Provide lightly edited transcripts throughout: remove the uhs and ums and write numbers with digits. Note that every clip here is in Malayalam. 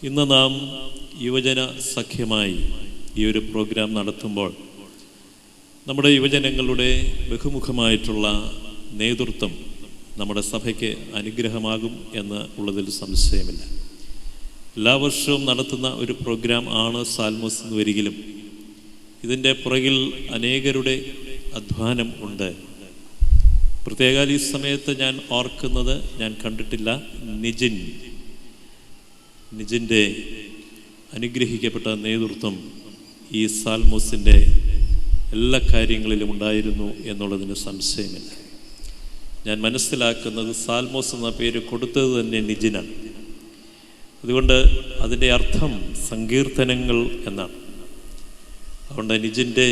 ഇന്ന് നാം യുവജന സഖ്യമായി ഈ ഒരു പ്രോഗ്രാം നടത്തുമ്പോൾ നമ്മുടെ യുവജനങ്ങളുടെ ബഹുമുഖമായിട്ടുള്ള നേതൃത്വം നമ്മുടെ സഭയ്ക്ക് അനുഗ്രഹമാകും എന്ന് ഉള്ളതിൽ സംശയമില്ല. എല്ലാ വർഷവും നടത്തുന്ന ഒരു പ്രോഗ്രാം ആണ് സാൽമോസ് എന്ന് വരികിലും ഇതിൻ്റെ പുറകിൽ അനേകരുടെ അധ്വാനം ഉണ്ട്. പ്രത്യേക ഈ സമയത്ത് ഞാൻ ഓർക്കുന്നത്, ഞാൻ കണ്ടിട്ടില്ല, നിജിൻ്റെ അനുഗ്രഹിക്കപ്പെട്ട നേതൃത്വം ഈ സാൽമോസിൻ്റെ എല്ലാ കാര്യങ്ങളിലും ഉണ്ടായിരുന്നു എന്നുള്ളതിന് സംശയമില്ല. ഞാൻ മനസ്സിലാക്കുന്നത് സാൽമോസ് എന്ന പേര് കൊടുത്തത് തന്നെ നിജിനാണ്. അതുകൊണ്ട് അതിൻ്റെ അർത്ഥം സങ്കീർത്തനങ്ങൾ എന്നാണ്. അതുകൊണ്ട് നിജിൻ്റെ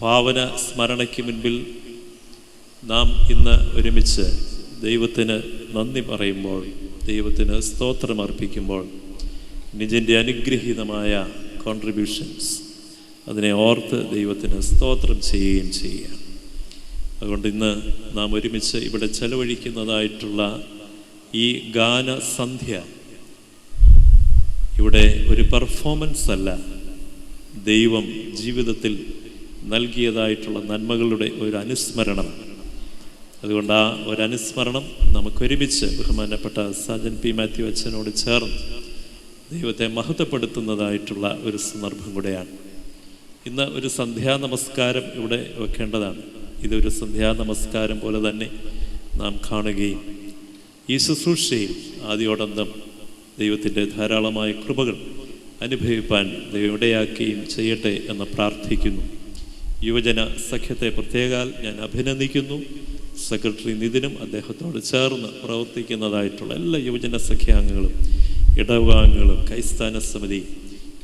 പാവന സ്മരണയ്ക്ക് മുൻപിൽ നാം ഇന്ന് ഒരുമിച്ച് ദൈവത്തിന് നന്ദി പറയുമ്പോൾ, ദൈവത്തിന് സ്തോത്രം അർപ്പിക്കുമ്പോൾ, നിജിൻ്റെ അനുഗ്രഹീതമായ കോൺട്രിബ്യൂഷൻസ് അതിനെ ഓർത്ത് ദൈവത്തിന് സ്തോത്രം ചെയ്യുകയും ചെയ്യുക. അതുകൊണ്ട് ഇന്ന് നാം ഒരുമിച്ച് ഇവിടെ ചെലവഴിക്കുന്നതായിട്ടുള്ള ഈ ഗാനസന്ധ്യ ഇവിടെ ഒരു പെർഫോമൻസ് അല്ല, ദൈവം ജീവിതത്തിൽ നൽകിയതായിട്ടുള്ള നന്മകളുടെ ഒരു അനുസ്മരണമാണ്. അതുകൊണ്ട് ആ ഒരു അനുസ്മരണം നമുക്കൊരുമിച്ച് ബഹുമാനപ്പെട്ട സാജൻ പി മാത്യു അച്ഛനോട് ചേർന്ന് ദൈവത്തെ മഹത്വപ്പെടുത്തുന്നതായിട്ടുള്ള ഒരു സന്ദർഭം കൂടെയാണ്. ഇന്ന് ഒരു സന്ധ്യാനമസ്കാരം ഇവിടെ വെക്കേണ്ടതാണ്. ഇതൊരു സന്ധ്യാനമസ്കാരം പോലെ തന്നെ നാം കാണുകയും ഈ ശുശ്രൂഷയിൽ ആദ്യോടന്തം ദൈവത്തിൻ്റെ ധാരാളമായ കൃപകൾ അനുഭവിപ്പാൻ ദൈവം ഇടയാക്കുകയും ചെയ്യട്ടെ എന്ന് പ്രാർത്ഥിക്കുന്നു. യുവജന സഖ്യത്തെ പ്രത്യേകാൽ ഞാൻ അഭിനന്ദിക്കുന്നു. സെക്രട്ടറി നിതിനും അദ്ദേഹത്തോട് ചേർന്ന് പ്രവർത്തിക്കുന്നതായിട്ടുള്ള എല്ലാ യുവജന സഖ്യാംഗങ്ങളും, ഇടവകാംഗങ്ങളും, കൈസ്ഥാന സമിതി,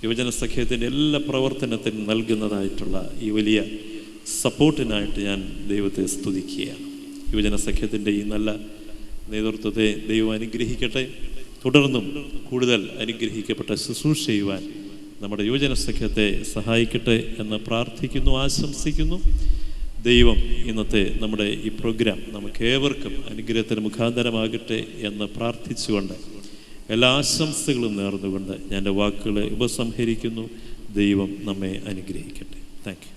യുവജന സഖ്യത്തിൻ്റെ എല്ലാ പ്രവർത്തനത്തിനും നൽകുന്നതായിട്ടുള്ള ഈ വലിയ സപ്പോർട്ടിനായിട്ട് ഞാൻ ദൈവത്തെ സ്തുതിക്കുകയാണ്. യുവജന സഖ്യത്തിൻ്റെ ഈ നല്ല നേതൃത്വത്തെ ദൈവം അനുഗ്രഹിക്കട്ടെ. തുടർന്നും കൂടുതൽ അനുഗ്രഹിക്കപ്പെട്ട ശുശ്രൂഷ ചെയ്യുവാൻ നമ്മുടെ യുവജന സഖ്യത്തെ സഹായിക്കട്ടെ എന്ന് പ്രാർത്ഥിക്കുന്നു, ആശംസിക്കുന്നു. ദൈവം ഇന്നത്തെ നമ്മുടെ ഈ പ്രോഗ്രാം നമുക്ക് ഏവർക്കും അനുഗ്രഹത്തിന് മുഖാന്തരമാകട്ടെ എന്ന് പ്രാർത്ഥിച്ചുകൊണ്ട് എല്ലാ ആശംസകളും നേർന്നുകൊണ്ട് ഞാൻ എൻ്റെ വാക്കുകളെ ഉപസംഹരിക്കുന്നു. ദൈവം നമ്മെ അനുഗ്രഹിക്കട്ടെ. Thank you.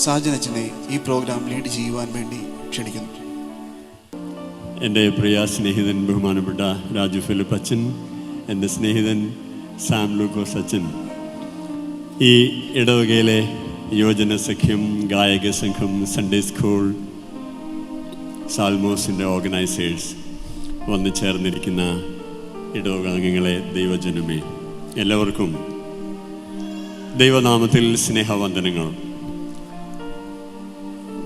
സാജൻ അച്ഛനെ ഈ പ്രോഗ്രാം ലീഡ് ചെയ്യുവാൻ വേണ്ടി ക്ഷണിക്കുന്നു. എൻ്റെ പ്രിയ സ്നേഹിതൻ ബഹുമാനപ്പെട്ട രാജു ഫിലിപ്പ് അച്ഛൻ, എൻ്റെ സ്നേഹിതൻ സാം ലൂക്കോസ് അച്ഛൻ, ഈ ഇടവകയിലെ യുവജന സഖ്യം, ഗായക സംഘം, സൺഡേ സ്കൂൾ, സാൽമോസിൻ്റെ ഓർഗനൈസേഴ്സ്, വന്നു ചേർന്നിരിക്കുന്ന ഇടവകാംഗങ്ങളെ, ദൈവജനമേ, എല്ലാവർക്കും ദൈവനാമത്തിൽ സ്നേഹവന്ദനങ്ങൾ.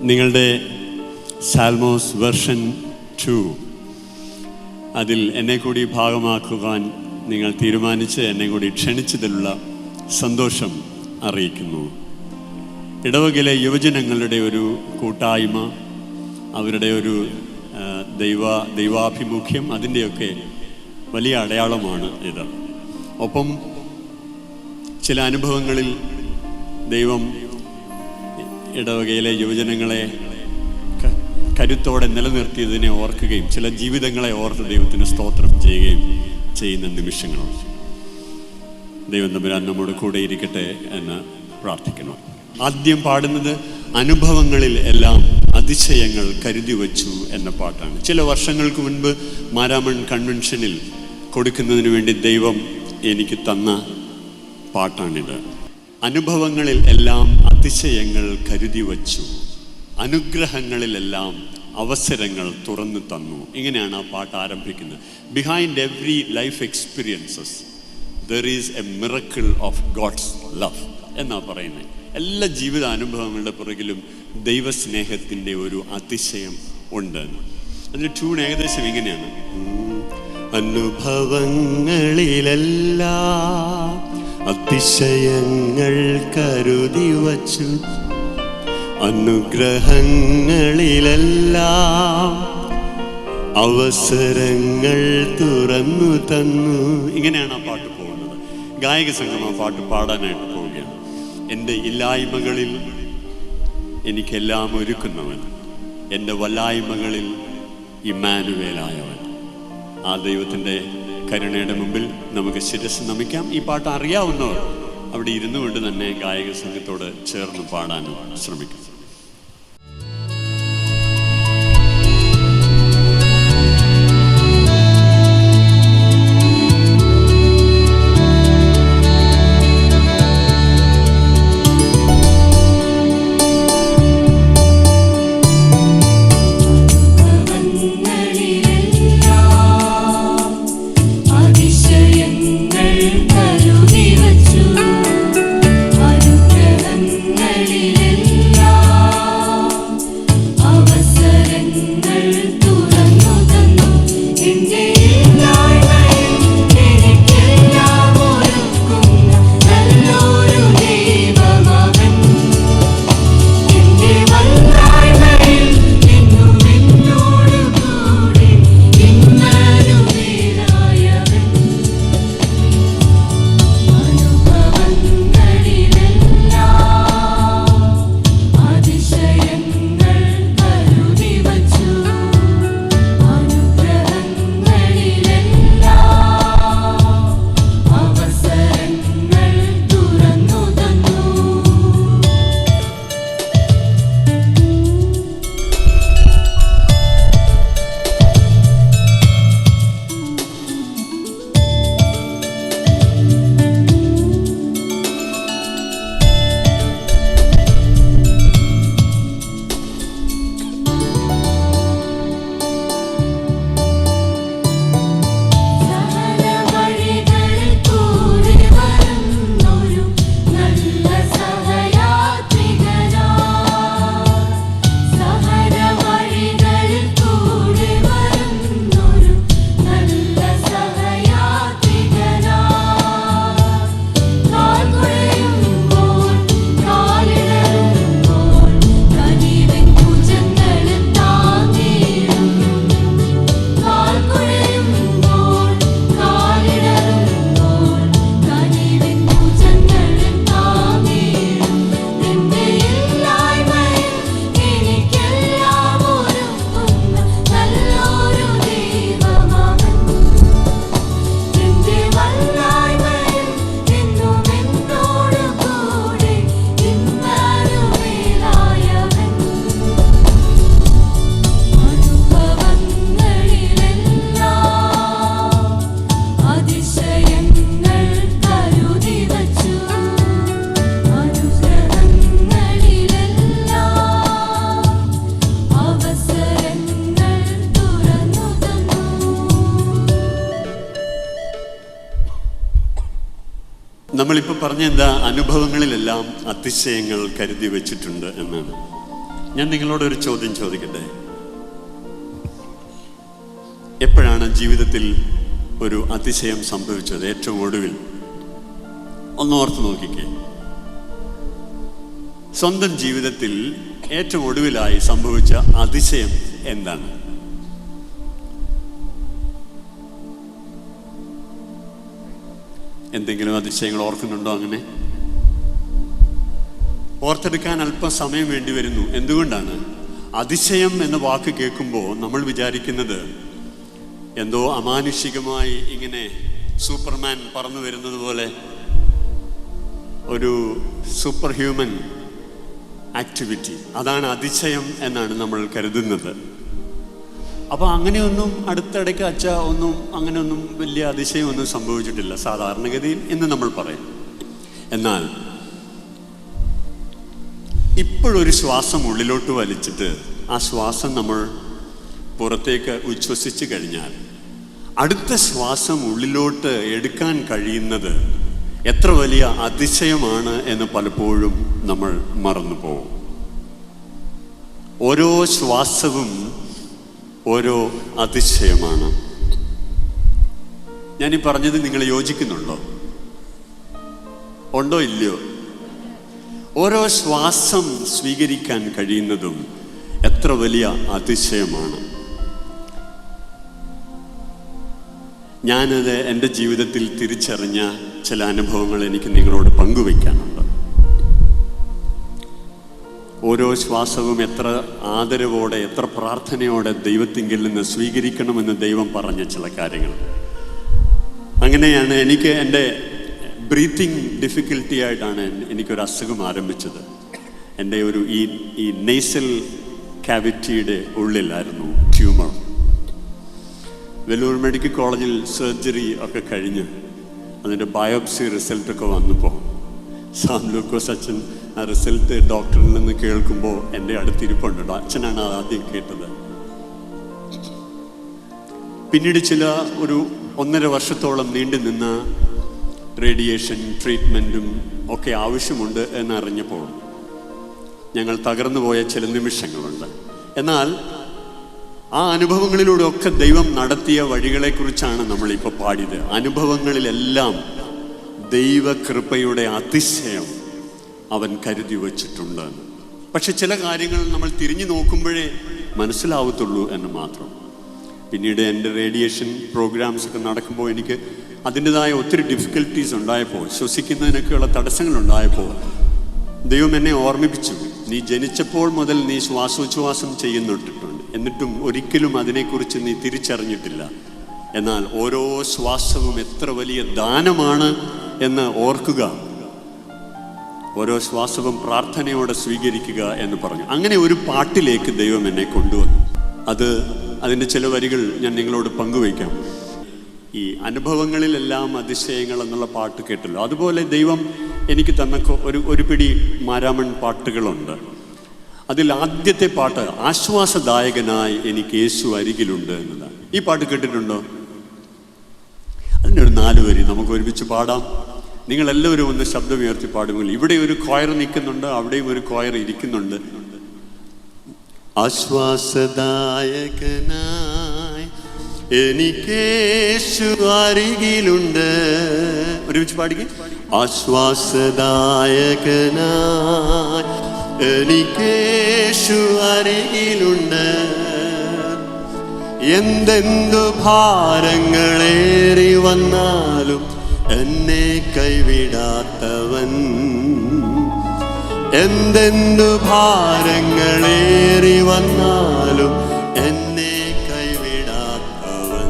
നിങ്ങളുടെ സാൽമോസ് വെർഷൻ 2 അതിൽ എന്നെ കൂടി ഭാഗമാക്കുവാൻ നിങ്ങൾ തീരുമാനിച്ച് എന്നെ കൂടി ക്ഷണിച്ചതിലുള്ള സന്തോഷം അറിയിക്കുന്നു. ഇടവകയിലെ യുവജനങ്ങളുടെ ഒരു കൂട്ടായ്മ, അവരുടെ ഒരു ദൈവാഭിമുഖ്യം, അതിൻ്റെയൊക്കെ വലിയ അടയാളമാണ് ഇത്. ഒപ്പം ചില അനുഭവങ്ങളിൽ ദൈവം ഇടവകയിലെ യുവജനങ്ങളെ കരുത്തോടെ നിലനിർത്തിയതിനെ ഓർക്കുകയും ചില ജീവിതങ്ങളെ ഓർത്ത് ദൈവത്തിന് സ്തോത്രം ചെയ്യുകയും ചെയ്യുന്ന നിമിഷങ്ങളാണ്. ദൈവം തമ്പുരാൻ നമ്മോട് കൂടെ ഇരിക്കട്ടെ എന്ന് പ്രാർത്ഥിക്കണം. ആദ്യം പാടുന്നത് അനുഭവങ്ങളിൽ എല്ലാം അതിശയങ്ങൾ കരുതി വച്ചു എന്ന പാട്ടാണ്. ചില വർഷങ്ങൾക്ക് മുൻപ് മാരാമൺ കൺവെൻഷനിൽ കൊടുക്കുന്നതിന് വേണ്ടി ദൈവം എനിക്ക് തന്ന പാട്ടാണിത്. അനുഭവങ്ങളിൽ എല്ലാം അതിശയങ്ങൾ കരുതി വച്ചു, അനുഗ്രഹങ്ങളിലെല്ലാം അവസരങ്ങൾ തുറന്നു തന്നു. ഇങ്ങനെയാണ് ആ പാട്ട് ആരംഭിക്കുന്നത്. Behind every life experiences there is a miracle of God's love എന്നാ പറയുന്നത്. എല്ലാ ജീവിത അനുഭവങ്ങളുടെ പുറകിലും ദൈവസ്നേഹത്തിൻ്റെ ഒരു അതിശയം ഉണ്ട്. അതിൻ്റെ ട്യൂൺ ഏകദേശം ഇങ്ങനെയാണ്. അനുഭവങ്ങളിലെല്ലാം അതിശയങ്ങൾ കരുതി വച്ചു, അനുഗ്രഹങ്ങളിലെല്ലാം അവസരങ്ങൾ തുറന്നു തന്നു. ഇങ്ങനെയാണ് ആ പാട്ട് പോകുന്നത്. ഗായക സംഘം ആ പാട്ട് പാടാനായിട്ട് പോവുകയാണ്. എൻ്റെ ഇല്ലായ്മകളിൽ എനിക്കെല്ലാം ഒരുക്കുന്നവൻ, എൻ്റെ വല്ലായ്മകളിൽ ഇമ്മാനുവേലായവൻ. ആ ദൈവത്തിൻ്റെ കരുണയുടെ മുമ്പിൽ നമുക്ക് ശിരസ് നമിക്കാം. ഈ പാട്ട് അറിയാവുന്നവർ അവിടെ ഇരുന്നു കൊണ്ട് തന്നെ ഗായക സംഘത്തോട് ചേർന്ന് പാടാനും ശ്രമിക്കും. നമ്മളിപ്പോൾ പറഞ്ഞ എന്താ, അനുഭവങ്ങളിലെല്ലാം അതിശയങ്ങൾ കരുതി വെച്ചിട്ടുണ്ട് എന്നാണ്. ഞാൻ നിങ്ങളോടൊരു ചോദ്യം ചോദിക്കട്ടെ. എപ്പോഴാണ് ജീവിതത്തിൽ ഒരു അതിശയം സംഭവിച്ചത്? ഏറ്റവും ഒടുവിൽ ഒന്നോർത്ത് നോക്കിക്കേ. സ്വന്തം ജീവിതത്തിൽ ഏറ്റവും ഒടുവിലായി സംഭവിച്ച അതിശയം എന്താണ്? എന്തെങ്കിലും അതിശയങ്ങൾ ഓർക്കുന്നുണ്ടോ? അങ്ങനെ ഓർത്തെടുക്കാൻ അല്പം സമയം വേണ്ടി വരുന്നു. എന്തുകൊണ്ടാണ്? അതിശയം എന്ന വാക്ക് കേൾക്കുമ്പോൾ നമ്മൾ വിചാരിക്കുന്നത് എന്തോ അമാനുഷികമായി ഇങ്ങനെ സൂപ്പർമാൻ പറന്നു വരുന്നത് പോലെ ഒരു സൂപ്പർ ഹ്യൂമൻ ആക്ടിവിറ്റി, അതാണ് അതിശയം എന്നാണ് നമ്മൾ കരുതുന്നത്. അപ്പോൾ അങ്ങനെയൊന്നും അടുത്തിടയ്ക്ക് അങ്ങനെയൊന്നും വലിയ അതിശയമൊന്നും സംഭവിച്ചിട്ടില്ല സാധാരണഗതിയിൽ എന്ന് നമ്മൾ പറയും. എന്നാൽ ഇപ്പോഴൊരു ശ്വാസം ഉള്ളിലോട്ട് വലിച്ചിട്ട് ആ ശ്വാസം നമ്മൾ പുറത്തേക്ക് ഉച്ഛ്വസിച്ച് കഴിഞ്ഞാൽ അടുത്ത ശ്വാസം ഉള്ളിലോട്ട് എടുക്കാൻ കഴിയുന്നത് എത്ര വലിയ അതിശയമാണ് എന്ന് പലപ്പോഴും നമ്മൾ മറന്നു പോകും. ഓരോ ശ്വാസവും ഓരോ അതിശയമാണ്. ഞാനീ പറഞ്ഞത് നിങ്ങൾ യോജിക്കുന്നുണ്ടോ? ഉണ്ടോ ഇല്ലയോ? ഓരോ ശ്വാസം സ്വീകരിക്കാൻ കഴിയുന്നതും എത്ര വലിയ അതിശയമാണ്. ഞാനത് എൻ്റെ ജീവിതത്തിൽ തിരിച്ചറിഞ്ഞ ചില അനുഭവങ്ങൾ എനിക്ക് നിങ്ങളോട് പങ്കുവയ്ക്കാനുണ്ട്. ഓരോ ശ്വാസവും എത്ര ആദരവോടെ, എത്ര പ്രാർത്ഥനയോടെ ദൈവത്തിങ്കിൽ നിന്ന് സ്വീകരിക്കണമെന്ന് ദൈവം പറഞ്ഞ ചില കാര്യങ്ങൾ. അങ്ങനെയാണ് എനിക്ക് എൻ്റെ ബ്രീത്തിങ് ഡിഫിക്കൽട്ടി ആയിട്ടാണ് എനിക്കൊരു അസുഖം ആരംഭിച്ചത്. എൻ്റെ ഈ നെയ്സൽ കാവിറ്റിയുടെ ഉള്ളിലായിരുന്നു ട്യൂമർ. വെല്ലൂർ മെഡിക്കൽ കോളേജിൽ സർജറി ഒക്കെ കഴിഞ്ഞ് അതിൻ്റെ ബയോപ്സി റിസൾട്ടൊക്കെ വന്നപ്പോൾ സാം ലൂക്കോസ് അച്ഛൻ ആ റിസൾട്ട് ഡോക്ടറിൽ നിന്ന് കേൾക്കുമ്പോൾ എൻ്റെ അടുത്തിരിപ്പുണ്ട്. അച്ഛനാണ് ആദ്യം കേട്ടത്. പിന്നീട് ഒരു 1.5 വർഷത്തോളം നീണ്ടു നിന്ന റേഡിയേഷൻ ട്രീറ്റ്മെൻറ്റും ഒക്കെ ആവശ്യമുണ്ട് എന്നറിഞ്ഞപ്പോൾ ഞങ്ങൾ തകർന്നു പോയ ചില നിമിഷങ്ങളുണ്ട്. എന്നാൽ ആ അനുഭവങ്ങളിലൂടെ ഒക്കെ ദൈവം നടത്തിയ വഴികളെക്കുറിച്ചാണ് നമ്മളിപ്പോൾ പാടിയത്. അനുഭവങ്ങളിലെല്ലാം ദൈവകൃപയുടെ അതിശയം അവൻ കരുതി വച്ചിട്ടുണ്ട്. പക്ഷെ ചില കാര്യങ്ങൾ നമ്മൾ തിരിഞ്ഞു നോക്കുമ്പോഴേ മനസ്സിലാവത്തുള്ളൂ എന്ന് മാത്രം. പിന്നീട് എൻ്റെ റേഡിയേഷൻ പ്രോഗ്രാംസ് ഒക്കെ നടക്കുമ്പോൾ എനിക്ക് അതിൻ്റെതായ ഒത്തിരി ഡിഫിക്കൽട്ടീസ് ഉണ്ടായപ്പോൾ, ശ്വസിക്കുന്നതിനൊക്കെയുള്ള തടസ്സങ്ങളുണ്ടായപ്പോൾ ദൈവം എന്നെ ഓർമ്മിപ്പിച്ചു, നീ ജനിച്ചപ്പോൾ മുതൽ നീ ശ്വാസോച്ഛ്വാസം ചെയ്യുന്നിട്ടുണ്ട്, എന്നിട്ടും ഒരിക്കലും അതിനെക്കുറിച്ച് നീ തിരിച്ചറിഞ്ഞിട്ടില്ല. എന്നാൽ ഓരോ ശ്വാസവും എത്ര വലിയ ദാനമാണ് എന്ന് ഓർക്കുക, ഓരോ ശ്വാസവും പ്രാർത്ഥനയോടെ സ്വീകരിക്കുക എന്ന് പറഞ്ഞു. അങ്ങനെ ഒരു പാട്ടിലേക്ക് ദൈവം എന്നെ കൊണ്ടുവന്നു. അതിൻ്റെ ചില വരികൾ ഞാൻ നിങ്ങളോട് പങ്കുവയ്ക്കാം. ഈ അനുഭവങ്ങളിലെല്ലാം അതിശയങ്ങൾ എന്നുള്ള പാട്ട് കേട്ടല്ലോ, അതുപോലെ ദൈവം എനിക്ക് തന്ന ഒരു പിടി മാരാമൺ പാട്ടുകളുണ്ട്. അതിൽ ആദ്യത്തെ പാട്ട് ആശ്വാസദായകനായി എനിക്ക് യേശു അരികിലുണ്ട് എന്നതാണ്. ഈ പാട്ട് കേട്ടിട്ടുണ്ടോ? അതിൻ്റെ ഒരു 4 വരി നമുക്ക് ഒരുമിച്ച് പാടാം. നിങ്ങളെല്ലാവരും ഒന്ന് ശബ്ദമുയർത്തി പാടുമെങ്കിൽ. ഇവിടെ ഒരു കൊയർ നിൽക്കുന്നുണ്ട്, അവിടെയും ഒരു കൊയർ ഇരിക്കുന്നുണ്ട്. ആശ്വാസദായകനായി എനിക്ക് യേശു അരികിലുണ്ട്. ഒരുമിച്ച് പാടിക്കേ. ആശ്വാസദായകനായി എനിക്ക് യേശു അരികിലുണ്ട്. എന്തെന്തു ഭാരങ്ങളേറി വന്നാലും എന്നെ കൈവിടാത്തവൻ. എന്തെന്തു ഭാരങ്ങളേറി വന്നാലും എന്നെ കൈവിടാത്തവൻ.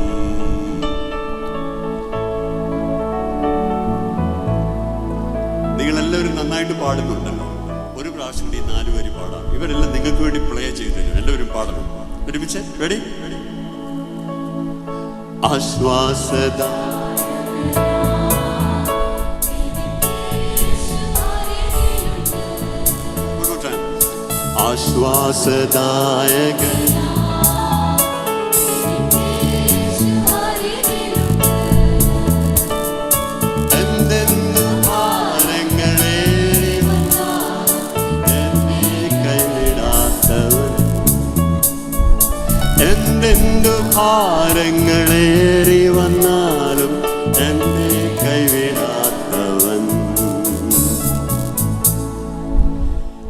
നിങ്ങളെല്ലാവരും നന്നായിട്ട് പാടുന്നുണ്ടല്ലോ. ഒരു പ്രാവശ്യം കൂടി 4 വരി പാടാം. ഇവരെല്ലാം നിങ്ങൾക്ക് വേണ്ടി പ്ലേ ചെയ്തു തരും. എല്ലാവരും പാടണം. ഒരുമിച്ച് റെഡി? ആശ്വാസദ ആശ്വാസദായകൻ എന്തെന്തു ഭാരങ്ങളേറി എന്നെ കൈവിടാത്തവൻ. എന്തെന്തു ഭാരങ്ങളേറി വന്നാലും എന്നെ കൈവിടാത്തവൻ.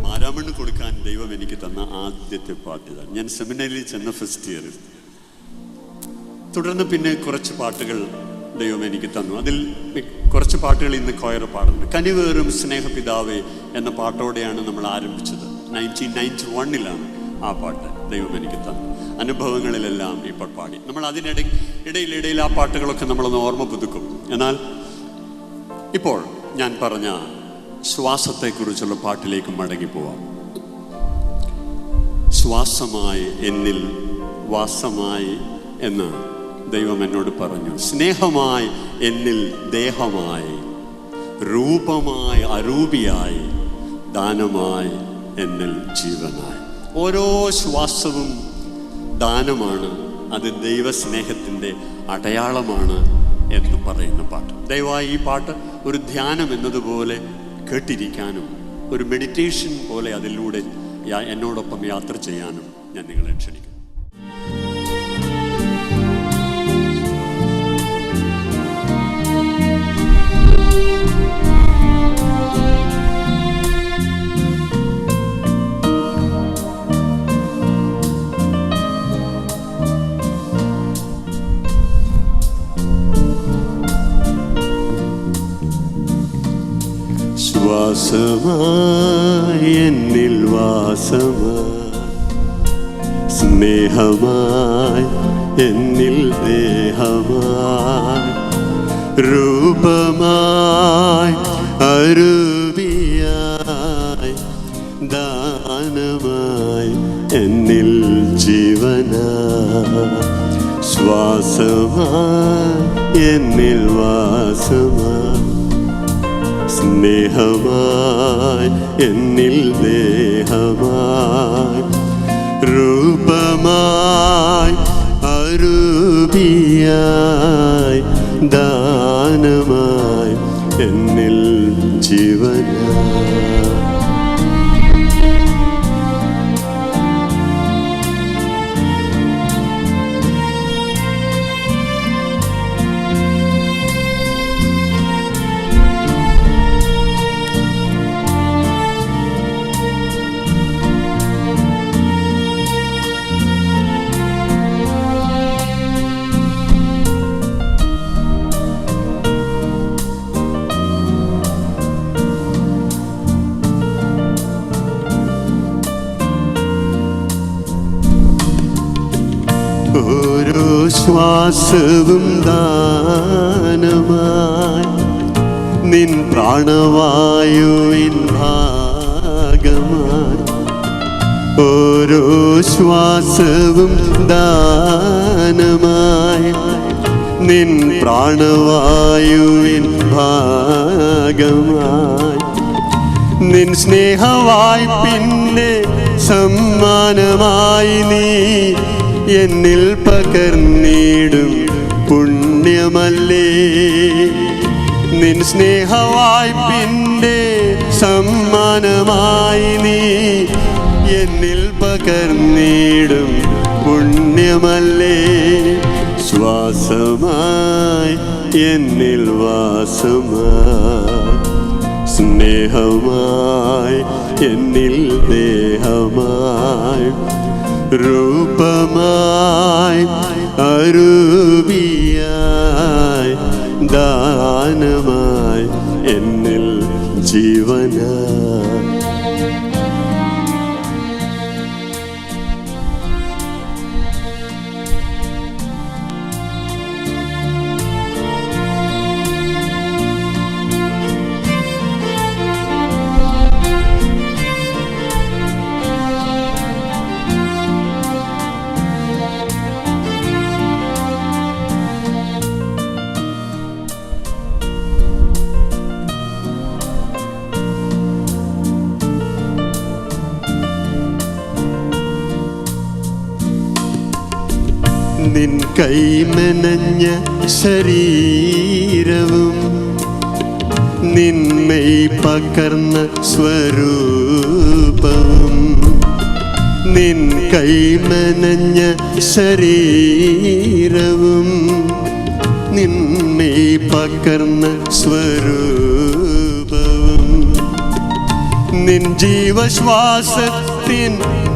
മാരാമണ്ണ് കൊടുക്കാൻ ദൈവം എനിക്ക് തന്ന ആദ്യത്തെ പാട്ടിതാണ്. ഞാൻ സെമിനാരിയിൽ ചെന്ന ഫസ്റ്റ് ഇയറിൽ. തുടർന്ന് പിന്നെ കുറച്ച് പാട്ടുകൾ ദൈവം എനിക്ക് തന്നു. അതിൽ കുറച്ച് പാട്ടുകൾ ഇന്ന് കൊയർ പാടുന്നുണ്ട്. കനിവേറും സ്നേഹപിതാവേ എന്ന പാട്ടോടെയാണ് നമ്മൾ ആരംഭിച്ചത്. 1991 ആ പാട്ട് ദൈവം എനിക്ക് തന്നു. അനുഭവങ്ങളിലെല്ലാം ഇപ്പോൾ പാടി. നമ്മൾ ഇടയിൽ ആ പാട്ടുകളൊക്കെ നമ്മളൊന്ന് ഓർമ്മ പുതുക്കും. എന്നാൽ ഇപ്പോൾ ഞാൻ പറഞ്ഞ ശ്വാസത്തെക്കുറിച്ചുള്ള പാട്ടിലേക്ക് മടങ്ങിപ്പോവാം. ശ്വാസമായി എന്നിൽ വാസമായി എന്ന് ദൈവം എന്നോട് പറഞ്ഞു. സ്നേഹമായി എന്നിൽ ദേഹമായി, രൂപമായി അരൂപിയായി, ദാനമായി എന്നിൽ ജീവനായി. ഓരോ ശ്വാസവും ദാനമാണ്. അത് ദൈവസ്നേഹത്തിൻ്റെ അടയാളമാണ് എന്ന് പറയുന്ന പാട്ട്. ദയവായി ഈ പാട്ട് ഒരു ധ്യാനം എന്നതുപോലെ കേട്ടിരിക്കാനും ഒരു മെഡിറ്റേഷൻ പോലെ അതിലൂടെ എന്നോടൊപ്പം യാത്ര ചെയ്യാനും ഞാൻ നിങ്ങളെ ക്ഷണിക്കുന്നു. ശ്വാസമായി എന്നിൽ വാസമായി, സ്നേഹമായി എന്നിൽ ദേഹമായി, രൂപമായി അരൂപിയായി, ദാനമായി എന്നിൽ ജീവനായി. ശ്വാസമായി എന്നിൽ വാസമായി, സ്നേഹമായി എന്നിൽ ദേഹമായി, രൂപമായി അരൂപിയായി, ദാനമായി എന്നിൽ ജീവനായി. ഓരോ ശ്വാസവും ദാനമായി, നിൻ പ്രാണവായുവിൻ ഭാഗമായി. ഓരോ ശ്വാസവും ദാനമായി, നിൻ പ്രാണവായുവിൻ ഭാഗമായി. നിൻ സ്നേഹവായ്പിൻ്റെ സമ്മാനമായി നീ എന്നിൽ പകർന്നിടും പുണ്യമല്ലേ. നിൻ സ്നേഹവായ്പിൻ്റെ സമ്മാനമായി നീ എന്നിൽ പകർന്നിടും പുണ്യമല്ലേ. ശ്വാസമായി എന്നിൽ വാസമായി, സ്നേഹമായി എന്നിൽ ദേഹമായി, രൂപമായി അരൂപിയായി, ദാനമായി എന്നിൽ ജീവനായി. നിൻ കൈമനഞ്ഞ ശരീരവും നിന്മൈ പകർന്ന സ്വരൂപവും, നിൻ കൈമനഞ്ഞ ശരീരവും നിന്മൈ പകർന്ന സ്വരൂപവും, നിൻ ജീവശ്വാസത്തിൻ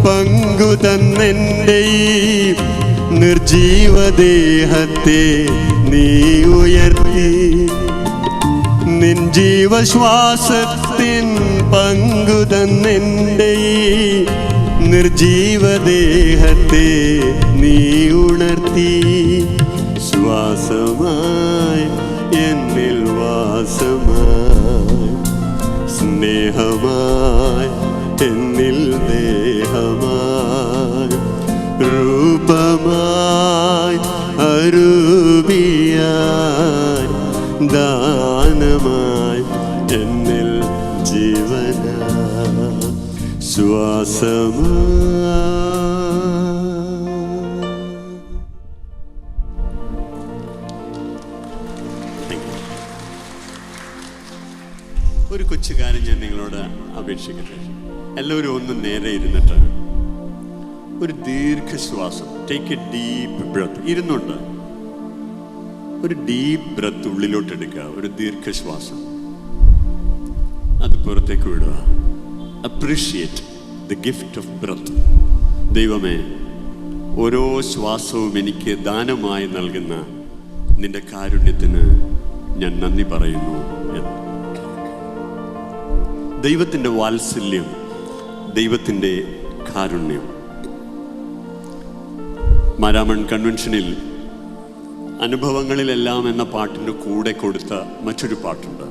പങ്കു തന്നെൻ്റെ നിർജീവദേഹത്തെ നീ ഉയർത്തി. നിൻ ജീവശ്വാസത്തിൻ പങ്കു തന്നെൻ്റെ ഈ നിർജീവദേഹത്തെ നീ ഉണർത്തി. ശ്വാസമായി എന്നിൽ വാസമായി, സ്നേഹമായി എന്നിൽ ദേഹമായി, രൂപമായി അരൂപിയായി, ദാനമായി എന്നിൽ ജീവനായി, ശ്വാസമായി. ഒരു കൊച്ചു കാര്യം ഞാൻ നിങ്ങളോട് അപേക്ഷിക്കട്ടെ. എല്ലാവരും ഒന്ന് നേരെ ഇരുന്നിട്ട് ഒരു ദീർഘശ്വാസം, ടേക്ക് എ ഡീപ്പ് ബ്രത്ത്. ഇരുന്നുണ്ട് ഒരു ഡീപ്പ് ബ്രത്ത് ഉള്ളിലോട്ട് എടുക്കുക, ഒരു ദീർഘശ്വാസം, അത് പുറത്തേക്ക് വിടുക. Appreciate the gift of breath. ദൈവമേ, ഓരോ ശ്വാസവും എനിക്ക് ദാനമായി നൽകുന്ന നിന്റെ കാരുണ്യത്തിന് ഞാൻ നന്ദി പറയുന്നു എന്ന്. ദൈവത്തിൻ്റെ വാത്സല്യം, ദൈവത്തിൻ്റെ കാരുണ്യം. മാരാമൺ കൺവെൻഷനിൽ അനുഭവങ്ങളിലെല്ലാം എന്ന പാട്ടിൻ്റെ കൂടെ കൊടുത്ത മറ്റൊരു പാട്ടുണ്ട്.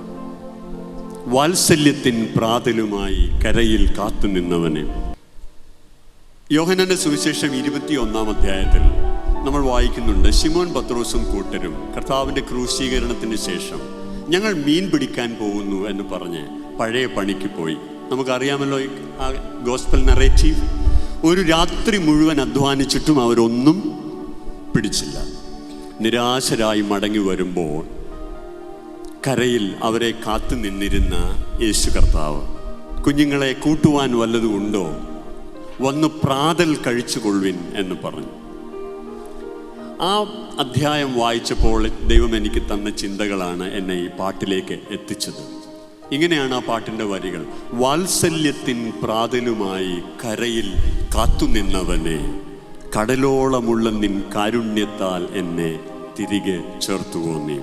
വാത്സല്യത്തിൻ പ്രാതലുമായി കരയിൽ കാത്തുനിന്നവനെ. യോഹന്നാന്റെ സുവിശേഷം 21-ാം അധ്യായത്തിൽ നമ്മൾ വായിക്കുന്നുണ്ട്, ശിമോൻ പത്രോസും കൂട്ടരും കർത്താവിൻ്റെ ക്രൂശീകരണത്തിന് ശേഷം ഞങ്ങൾ മീൻ പിടിക്കാൻ പോകുന്നു എന്ന് പറഞ്ഞ് പഴയ പണിക്ക് പോയി. നമുക്കറിയാമല്ലോ ആ ഗോസ്പൽ നറേറ്റീവ്. ഒരു രാത്രി മുഴുവൻ അധ്വാനിച്ചിട്ടും അവരൊന്നും പിടിച്ചില്ല. നിരാശരായി മടങ്ങി വരുമ്പോൾ കരയിൽ അവരെ കാത്തു നിന്നിരുന്ന യേശു കർത്താവ്, കുഞ്ഞുങ്ങളെ കൂട്ടുവാൻ വല്ലതും ഉണ്ടോ, വന്ന് പ്രാതൽ കഴിച്ചുകൊള്ളുവിൻ എന്ന് പറഞ്ഞു. ആ അധ്യായം വായിച്ചപ്പോൾ ദൈവം എനിക്ക് തന്ന ചിന്തകളാണ് എന്നെ ഈ പാട്ടിലേക്ക് എത്തിച്ചത്. ഇങ്ങനെയാണ് ആ പാട്ടിൻ്റെ വരികൾ. വാത്സല്യത്തിൻ പ്രാതലുമായി കരയിൽ കാത്തുനിന്നവനെ, കടലോളമുള്ള നിൻ കാരുണ്യത്താൽ എന്നെ തിരികെ ചേർത്തുവോ നീ.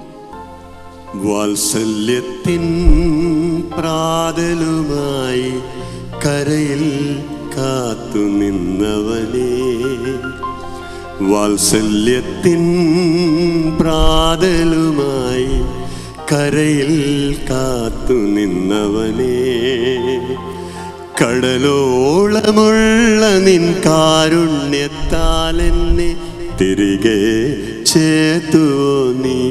വാത്സല്യത്തിൻ പ്രാതലുമായി കരയിൽ കാത്തുനിന്നവനെ, വാത്സല്യത്തിൻ പ്രാതലുമായി കരയിൽ കാത്തുനിന്നവനെ, കടലോളമുള്ള നിൻ കാരുണ്യത്താൽ എന്നെ തിരികെ ചേർത്തുവോ നീ.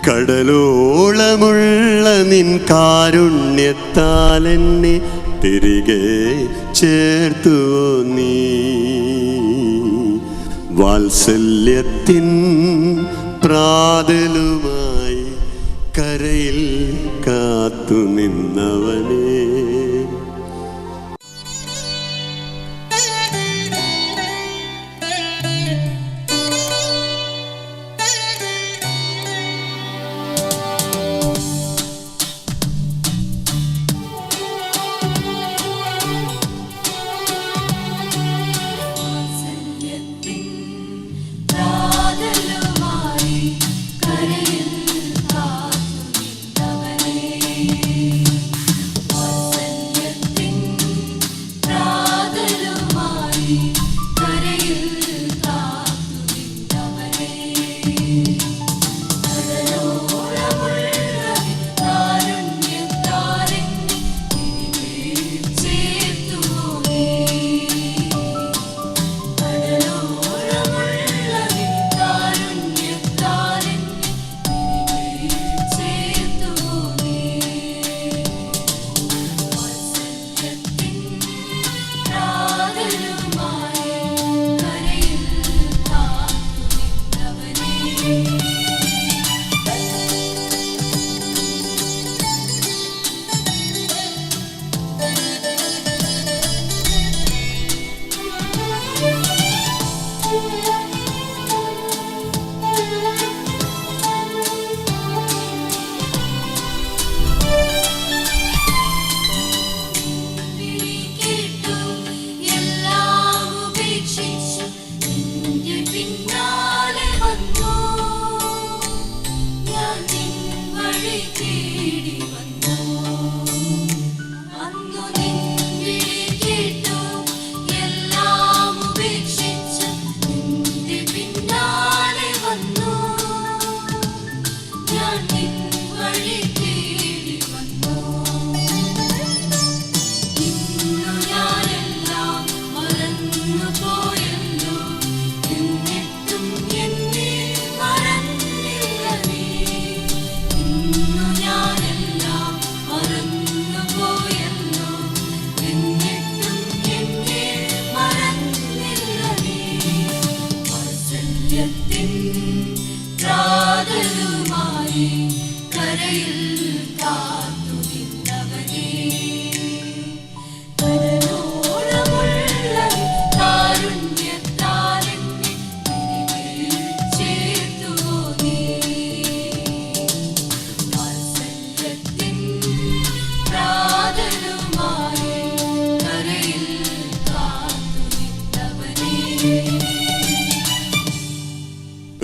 കടലോളമുള്ള നിൻ കാരുണ്യത്താൽ എന്നെ തിരികെ ചേർത്തുവോ നീ. വാത്സല്യത്തിൻ പ്രാതലുമായി കരയിൽ കാത്തുനിന്നവനെ.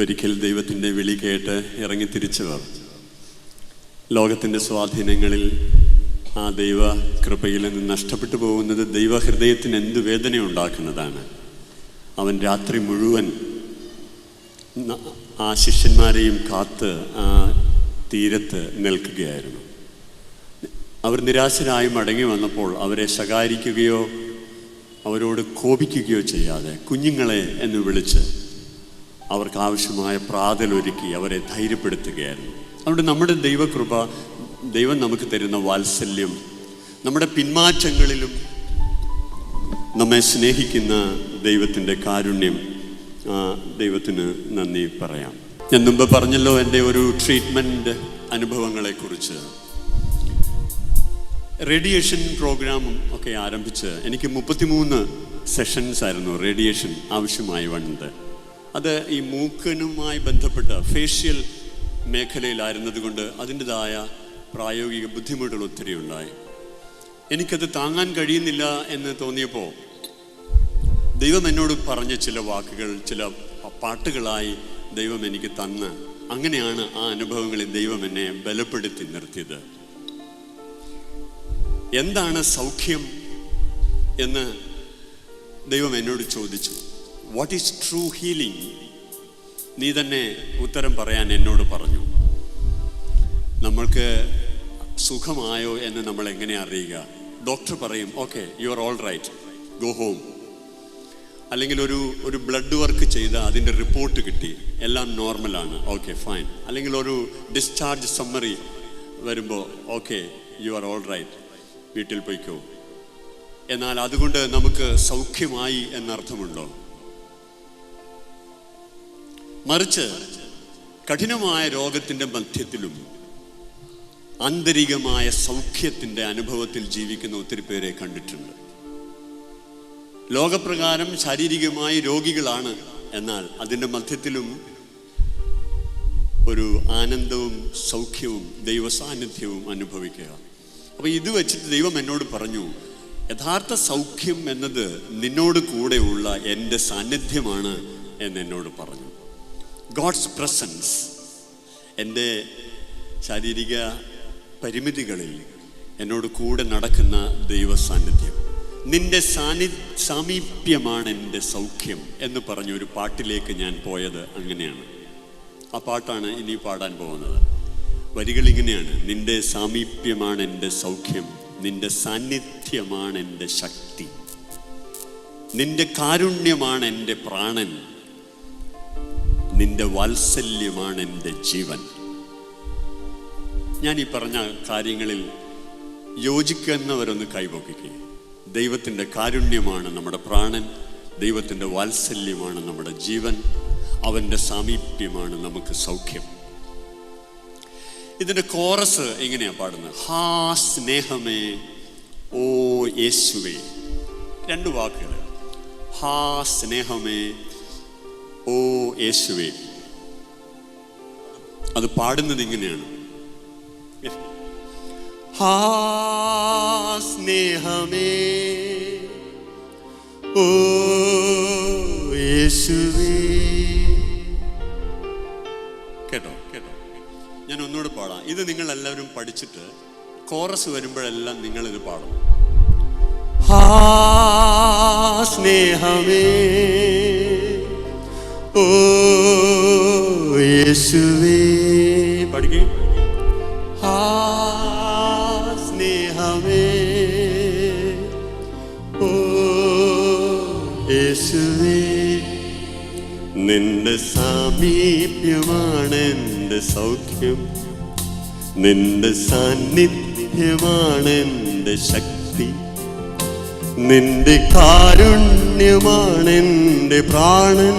ഒരിക്കൽ ദൈവത്തിൻ്റെ വിളി കേട്ട് ഇറങ്ങി തിരിച്ചവർ ലോകത്തിൻ്റെ സ്വാധീനങ്ങളിൽ ആ ദൈവ കൃപയിൽ നിന്ന് നഷ്ടപ്പെട്ടു പോകുന്നത് ദൈവഹൃദയത്തിന് എന്ത് വേദന ഉണ്ടാക്കുന്നതാണ്. അവൻ രാത്രി മുഴുവൻ ആ ശിഷ്യന്മാരെയും കാത്ത് ആ തീരത്ത് നിൽക്കുകയായിരുന്നു. അവർ നിരാശരായി മടങ്ങി വന്നപ്പോൾ അവരെ ശകാരിക്കുകയോ അവരോട് കോപിക്കുകയോ ചെയ്യാതെ കുഞ്ഞുങ്ങളെ എന്ന് വിളിച്ച് അവർക്ക് ആവശ്യമായ പ്രാതലൊരുക്കി അവരെ ധൈര്യപ്പെടുത്തുകയായിരുന്നു. അതുകൊണ്ട് നമ്മുടെ ദൈവകൃപ, ദൈവം നമുക്ക് തരുന്ന വാത്സല്യം, നമ്മുടെ പിന്മാറ്റങ്ങളിലും നമ്മെ സ്നേഹിക്കുന്ന ദൈവത്തിൻ്റെ കാരുണ്യം, ദൈവത്തിന് നന്ദി പറയാം. ഞാൻ മുമ്പ് പറഞ്ഞല്ലോ എൻ്റെ ഒരു ട്രീറ്റ്മെൻറ്റ് അനുഭവങ്ങളെക്കുറിച്ച്. റേഡിയേഷൻ പ്രോഗ്രാമും ഒക്കെ ആരംഭിച്ച് എനിക്ക് 33 സെഷൻസ് ആയിരുന്നു റേഡിയേഷൻ ആവശ്യമായി വന്നത്. അത് ഈ മൂക്കനുമായി ബന്ധപ്പെട്ട ഫേഷ്യൽ മേഖലയിലായിരുന്നത് കൊണ്ട് അതിൻ്റെതായ പ്രായോഗിക ബുദ്ധിമുട്ടുകൾ ഒത്തിരി ഉണ്ടായി. എനിക്കത് താങ്ങാൻ കഴിയുന്നില്ല എന്ന് തോന്നിയപ്പോൾ ദൈവം എന്നോട് പറഞ്ഞ ചില വാക്കുകൾ, ചില പാട്ടുകളായി ദൈവം എനിക്ക് തന്ന്, അങ്ങനെയാണ് ആ അനുഭവങ്ങളിൽ ദൈവം എന്നെ ബലപ്പെടുത്തി നിർത്തിയത്. എന്താണ് സൗഖ്യം എന്ന് ദൈവം എന്നോട് ചോദിച്ചു. What is true healing? നീ തന്നെ ഉത്തരം പറയാൻ എന്നോട് പറഞ്ഞു. നമ്മൾക്ക് സുഖമായോ എന്ന് നമ്മൾ എങ്ങനെ അറിയുക? ഡോക്ടർ പറയും okay, you are all right, go home. അല്ലെങ്കിൽ ഒരു ബ്ലഡ് വർക്ക് ചെയ്ത അതിൻ്റെ റിപ്പോർട്ട് കിട്ടി, എല്ലാം നോർമലാണ്, ഓക്കെ ഫൈൻ. അല്ലെങ്കിൽ ഒരു ഡിസ്ചാർജ് സമ്മറി വരുമ്പോൾ okay, you are all right, വീട്ടിൽ പോയിക്കോ. എന്നാൽ അതുകൊണ്ട് നമുക്ക് സൗഖ്യമായി എന്നർത്ഥമുണ്ടോ? മറിച്ച് കഠിനമായ രോഗത്തിൻ്റെ മധ്യത്തിലും ആന്തരികമായ സൗഖ്യത്തിൻ്റെ അനുഭവത്തിൽ ജീവിക്കുന്ന ഒത്തിരി പേരെ കണ്ടിട്ടുണ്ട്. ലോകപ്രകാരം ശാരീരികമായി രോഗികളാണ്, എന്നാൽ അതിൻ്റെ മധ്യത്തിലും ഒരു ആനന്ദവും സൗഖ്യവും ദൈവ സാന്നിധ്യവും അനുഭവിക്കുക. അപ്പോൾ ഇത് വെച്ചിട്ട് ദൈവം എന്നോട് പറഞ്ഞു, യഥാർത്ഥ സൗഖ്യം എന്നത് നിന്നോട് കൂടെയുള്ള എൻ്റെ സാന്നിധ്യമാണ് എന്നെന്നോട് പറഞ്ഞു. ഗോഡ്സ് പ്രസൻസ്, എൻ്റെ ശാരീരിക പരിമിതികളിൽ എന്നോട് കൂടെ നടക്കുന്ന ദൈവ സാന്നിധ്യം. നിന്റെ സാമീപ്യമാണ് എൻ്റെ സൗഖ്യം എന്ന് പറഞ്ഞൊരു പാട്ടിലേക്ക് ഞാൻ പോയത് അങ്ങനെയാണ്. ആ പാട്ടാണ് ഇനി പാടാൻ പോകുന്നത്. വരികൾ ഇങ്ങനെയാണ്: നിന്റെ സാമീപ്യമാണ് എൻ്റെ സൗഖ്യം, നിന്റെ സാന്നിധ്യമാണ് എൻ്റെ ശക്തി, നിന്റെ കാരുണ്യമാണ് എൻ്റെ പ്രാണൻ, നിന്റെ വാത്സല്യമാണ് എൻ്റെ ജീവൻ. ഞാൻ ഈ പറഞ്ഞ കാര്യങ്ങളിൽ യോജിക്കുന്നവരൊന്ന് കൈപൊക്കിക്കുക. ദൈവത്തിൻ്റെ കാരുണ്യമാണ് നമ്മുടെ പ്രാണൻ, ദൈവത്തിൻ്റെ വാത്സല്യമാണ് നമ്മുടെ ജീവൻ, അവൻ്റെ സാമീപ്യമാണ് നമുക്ക് സൗഖ്യം. ഇതിൻ്റെ കോറസ് എങ്ങനെയാണ് പാടുന്നത്? ഹാ സ്നേഹമേ ഓ യേശുവേ. 2 വാക്കുകൾ. ഹാ സ്നേഹമേ ഓ യേശുവേ. അത് പാടുന്നത് ഇങ്ങനെയാണ്: ഹാ സ്നേഹമേ ഓ യേശുവേ. കേട്ടോ കേട്ടോ? ഞാൻ ഒന്നുകൂടെ പാടാം. ഇത് നിങ്ങൾ എല്ലാവരും പഠിച്ചിട്ട് കോറസ് വരുമ്പോഴെല്ലാം നിങ്ങളിത് പാടണം. സ്നേഹമേ ഓ യേശുവേ, പഠിക്കേ. സ്നേഹമേ ഓ യേശുവേ, നിന്റെ സാമീപ്യമാണ് എൻ്റെ സൗഖ്യം, നിന്റെ സാന്നിധ്യമാണ് എൻ്റെ ശക്തി, നിന്റെ കാരുണ്യമാണ് എൻ്റെ പ്രാണൻ,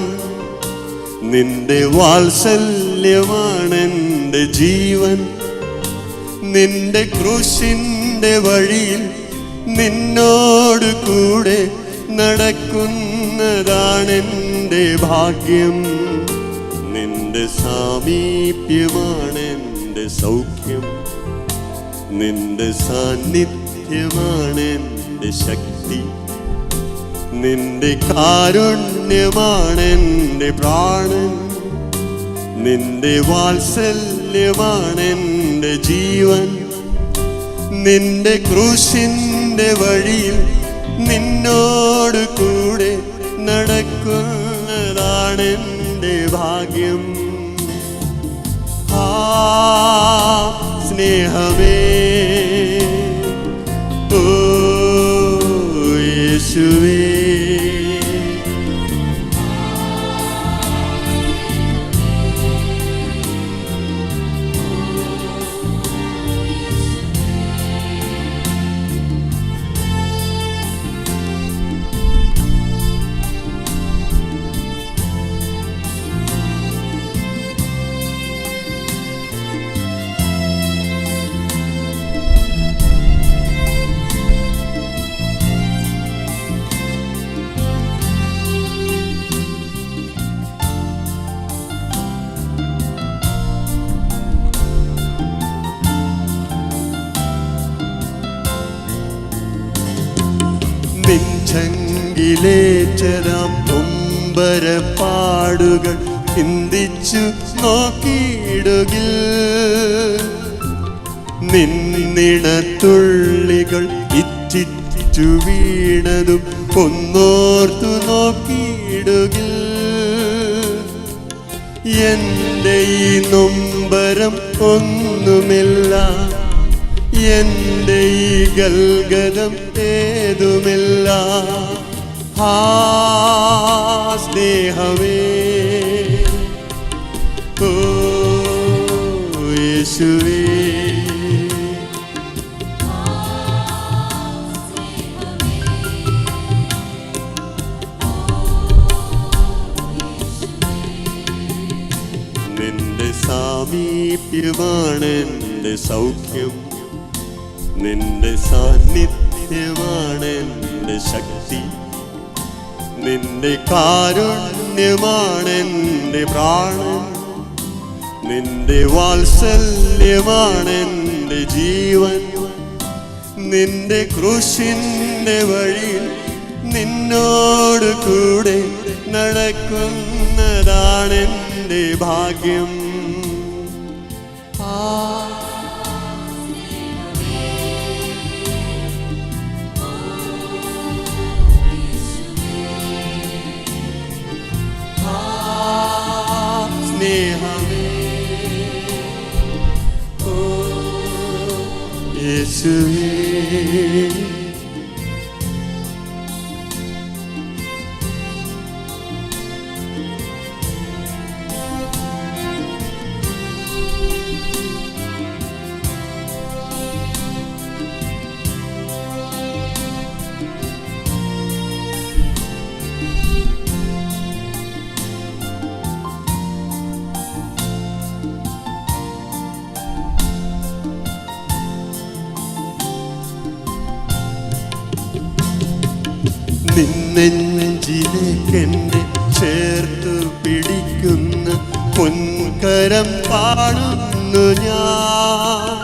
നിന്റെ വാത്സല്യമാണ് എൻ്റെ ജീവൻ, നിന്റെ ക്രൂശിൻ്റെ വഴിയിൽ നിന്നോട് കൂടെ നടക്കുന്നതാണ് എൻ്റെ ഭാഗ്യം, നിന്റെ സാമീപ്യമാണ് എൻ്റെ സൗഖ്യം, നിന്റെ സാന്നിധ്യമാണ് എൻ്റെ ശക്തി, നിന്റെ കാരുണ്യമാണ് എൻ്റെ പ്രാണൻ, നിന്റെ വാത്സല്യമാണ് എൻ്റെ ജീവൻ, നിന്റെ ക്രൂശിൻ്റെ വഴിയിൽ നിന്നോട് കൂടെ നടക്കുന്നതാണ് എൻ്റെ ഭാഗ്യം. സ്നേഹമേ ഓ യേശുവേ, ിലേറ്റരാം നൊമ്പരപ്പാടുകൾ ചിന്തിച്ചു നോക്കിയിടുകിൽ, നിന്നിണത്തുള്ളികൾ ഇറ്റിറ്റു വീണതും ഒന്നോർത്തു നോക്കിയിടുകിൽ, എൻ്റെ ഈ നൊമ്പരം ഒന്നുമില്ല, എൻ്റെ ഈ ഗൽഗതം ഏതുമില്ല. സ്നേഹമേ ഓ യേശുവേ, നിന്റെ സാമീപ്യമാണ് എൻ്റെ സൗഖ്യം, നിന്റെ സാന്നിധ്യമാണ് എൻ്റെ ശക്തി, നിന്റെ കാരുണ്യമാണ് എൻ്റെ പ്രാണൻ, നിന്റെ വാത്സല്യമാണ് എൻ്റെ ജീവൻ, നിന്റെ ക്രൂശിൻ്റെ വഴിയിൽ നിന്നോട് കൂടെ നടക്കുന്നതാണ് എൻ്റെ ഭാഗ്യം. സ്നേഹമേ ഓ യേശുവേ, നിന്നെഞ്ചിലേക്കെന്നെ ചേർത്തു പിടിക്കുന്ന പൊൻകരം കാണുന്നു ഞാൻ,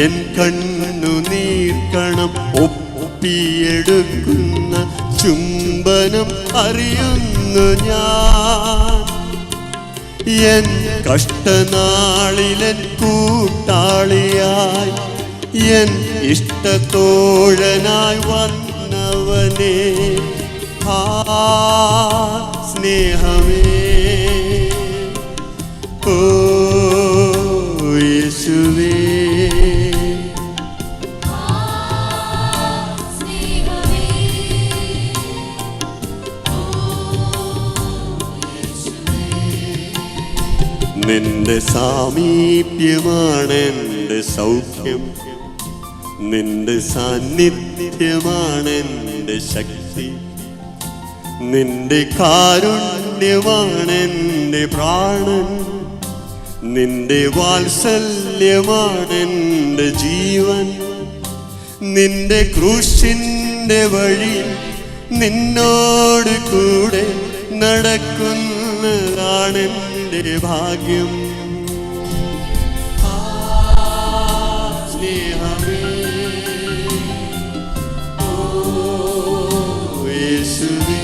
എൻ കണ്ണുനീർക്കണം ഒപ്പിയെടുക്കുന്ന ചുംബനം അറിയുന്നു ഞാൻ, എൻ കഷ്ടനാളിലൻ കൂട്ടാളിയായി എൻ ഇഷ്ടത്തോഴനായി വന്നവനെ ആ സ്നേഹമേ ഓ യേശുവേ നിന്റെ സാമീപ്യമാണ് എൻ്റെ സൗഖ്യം, നിന്റെ സാന്നിധ്യമാണ് എൻ്റെ ശക്തി, നിന്റെ കാരുണ്യമാണ് എൻ്റെ പ്രാണൻ, നിന്റെ വാത്സല്യമാണ് എൻ്റെ ജീവൻ. നിന്റെ ക്രൂശിൻ്റെ വഴി നിന്നോട് കൂടെ നടക്കുന്നതാണ് എൻ്റെ ഭാഗ്യം. സ്നേഹമേ ഓ യേശുവേ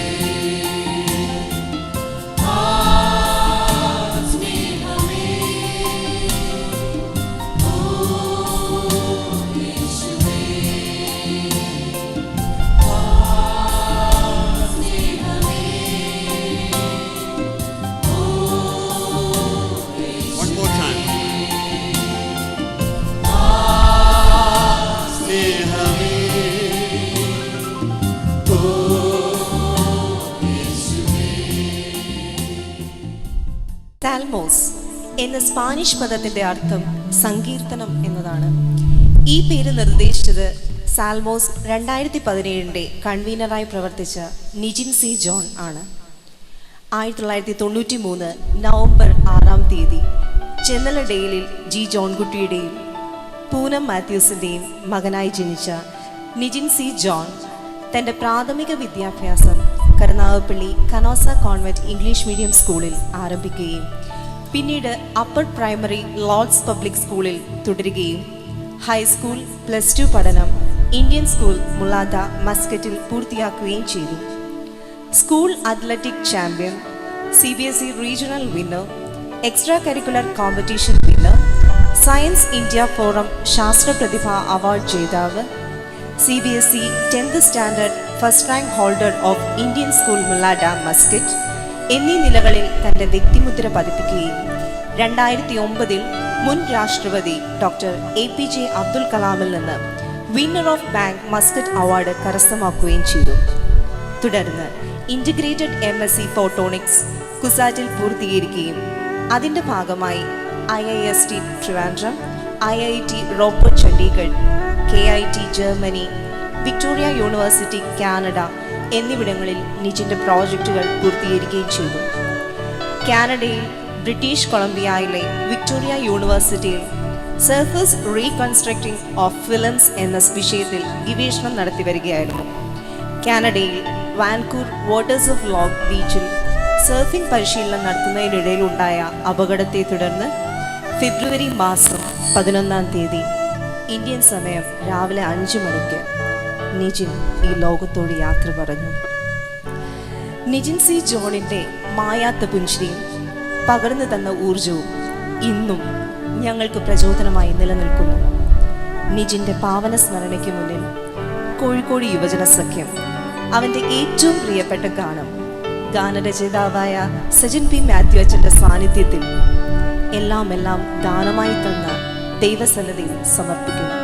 സാൽമോസ് എന്ന സ്പാനിഷ് പദത്തിന്റെ അർത്ഥം സങ്കീർത്തനം എന്നതാണ്. ഈ പേര് നിർദ്ദേശിച്ചത് സാൽമോസ് 2017 കൺവീനറായി പ്രവർത്തിച്ച നിജിൻ സി ജോൺ ആണ്. 1993 നവംബർ 6 ചെന്നല ഡെയിലിൽ ജി ജോൺകുട്ടിയുടെയും പൂനം മാത്യൂസിൻ്റെയും മകനായി ജനിച്ച നിജിൻ സി ജോൺ തൻ്റെ പ്രാഥമിക വിദ്യാഭ്യാസം Karunagappally Canossa convent English medium സ്കൂളിൽ ആരംഭിക്കുകയും പിന്നീട് അപ്പർ പ്രൈമറി ലോർഡ്സ് പബ്ലിക് സ്കൂളിൽ തുടരുകയും ഹൈസ്കൂൾ +2 പഠനം ഇന്ത്യൻ സ്കൂൾ മുലാദ മസ്കറ്റിൽ പൂർത്തിയാക്കുകയും ചെയ്തു. School athletic champion, CBSE regional winner, extra curricular competition winner, science India forum ശാസ്ത്ര പ്രതിഭ അവാർഡ് ജേതാവ്, CBSE 10th standard first rank holder of Indian school Mulada Muscat എന്നീ നിലകളിൽ തൻ്റെ വ്യക്തിമുദ്ര പതിപ്പിക്കുകയും 2009 മുൻ രാഷ്ട്രപതി ഡോക്ടർ APJ അബ്ദുൽ കലാമിൽ നിന്ന് winner of bank Muscat award കരസ്ഥമാക്കുകയും ചെയ്തു. തുടർന്ന് ഇൻ്റഗ്രേറ്റഡ് MSc ഫോട്ടോണിക്സ് കുസാറ്റിൽ പൂർത്തീകരിക്കുകയും അതിൻ്റെ ഭാഗമായി IIST Trivandrum, IIT Ropar Chandigarh, KIT Germany, Victoria university Canada എന്നിവിടങ്ങളിൽ നിജിൻ്റെ പ്രോജക്റ്റുകൾ പൂർത്തീകരിക്കുകയും ചെയ്തു. കാനഡയിൽ ബ്രിട്ടീഷ് കൊളംബിയയിലെ വിക്ടോറിയ യൂണിവേഴ്സിറ്റിയിൽ സർഫസ് റീകൺസ്ട്രക്റ്റിംഗ് ഓഫ് ഫിലിംസ് എന്ന വിഷയത്തിൽ ഗവേഷണം നടത്തി വരികയായിരുന്നു. കാനഡയിൽ വാൻകൂർ വാട്ടേഴ്സ് ഓഫ് ലോഗ് ബീച്ചിൽ സർഫിംഗ് പരിശീലനം നടത്തുന്നതിനിടയിലുണ്ടായ അപകടത്തെ തുടർന്ന് ഫെബ്രുവരി 11 ഇന്ത്യൻ സമയം രാവിലെ 5 മണിക്ക് നിജിൻ ഈ ലോകത്തോട് യാത്ര പറഞ്ഞു. നിജിൻ സി ജോണിൻ്റെ മായാത്ത പുഞ്ചിരിയും പകർന്നു തന്ന ഊർജവും ഇന്നും ഞങ്ങൾക്ക് പ്രചോദനമായി നിലനിൽക്കുന്നു. നിജിൻ്റെ പാവന സ്മരണയ്ക്ക് മുന്നിൽ കോഴിക്കോട് യുവജന സഖ്യം അവൻ്റെ ഏറ്റവും പ്രിയപ്പെട്ട ഗാനം ഗാനരചയിതാവായ സജിൻ പി മാത്യു അച്ഛൻ്റെ സാന്നിധ്യത്തിൽ എല്ലാം ദാനമായി തന്ന ദൈവസന്നിധിയിൽ സമർപ്പിക്കുന്നു.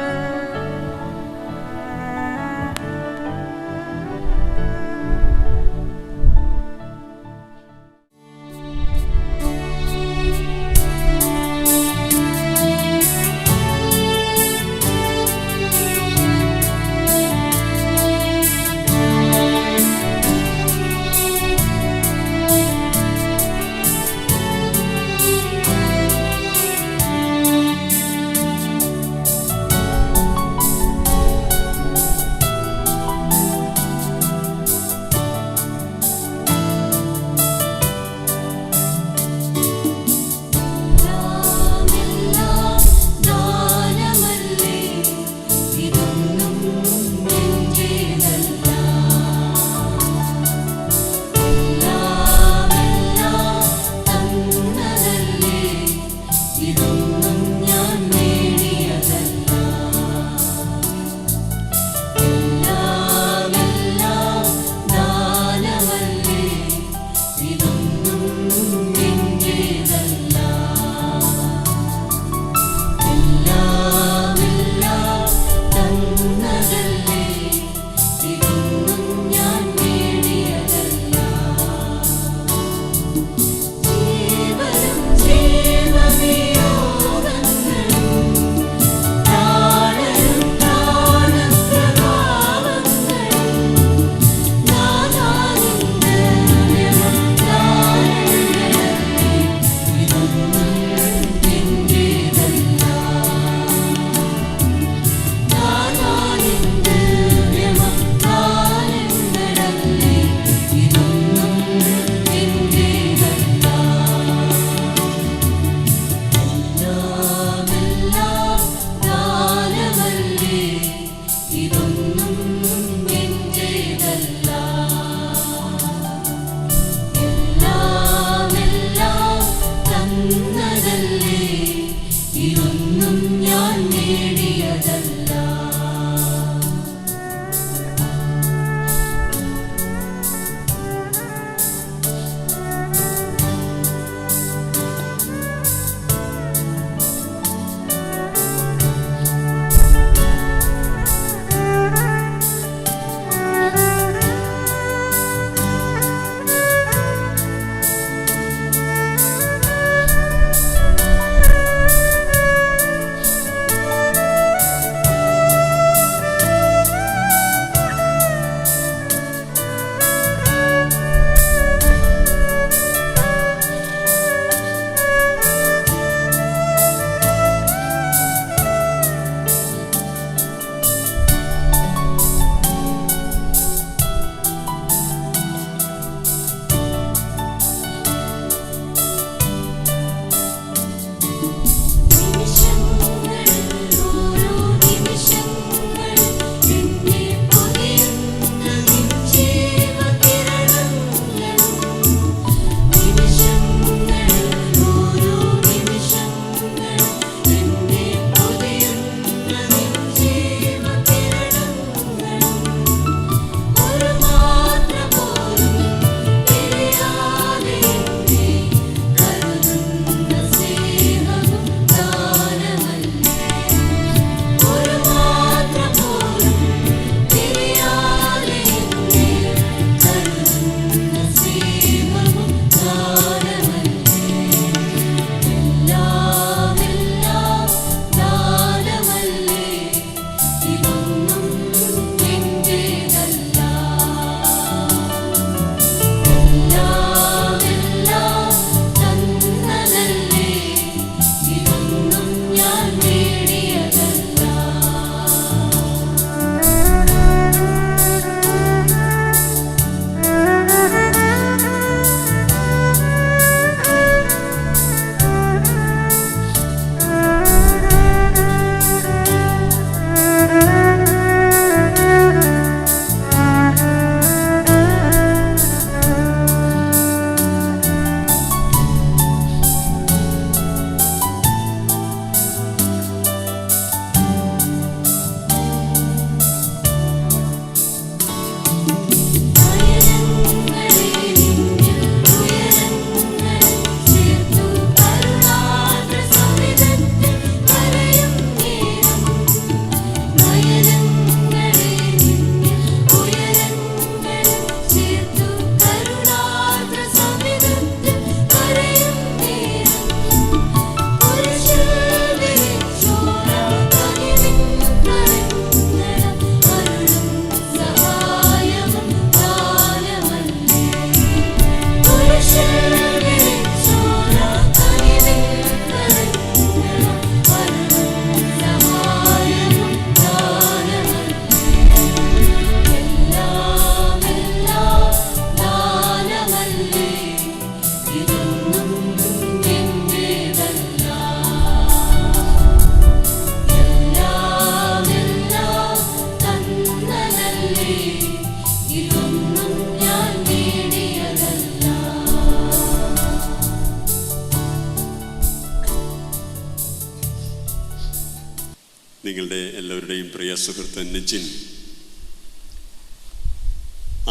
നിങ്ങളുടെ എല്ലാവരുടെയും പ്രിയ സുഹൃത്ത് നിജിൻ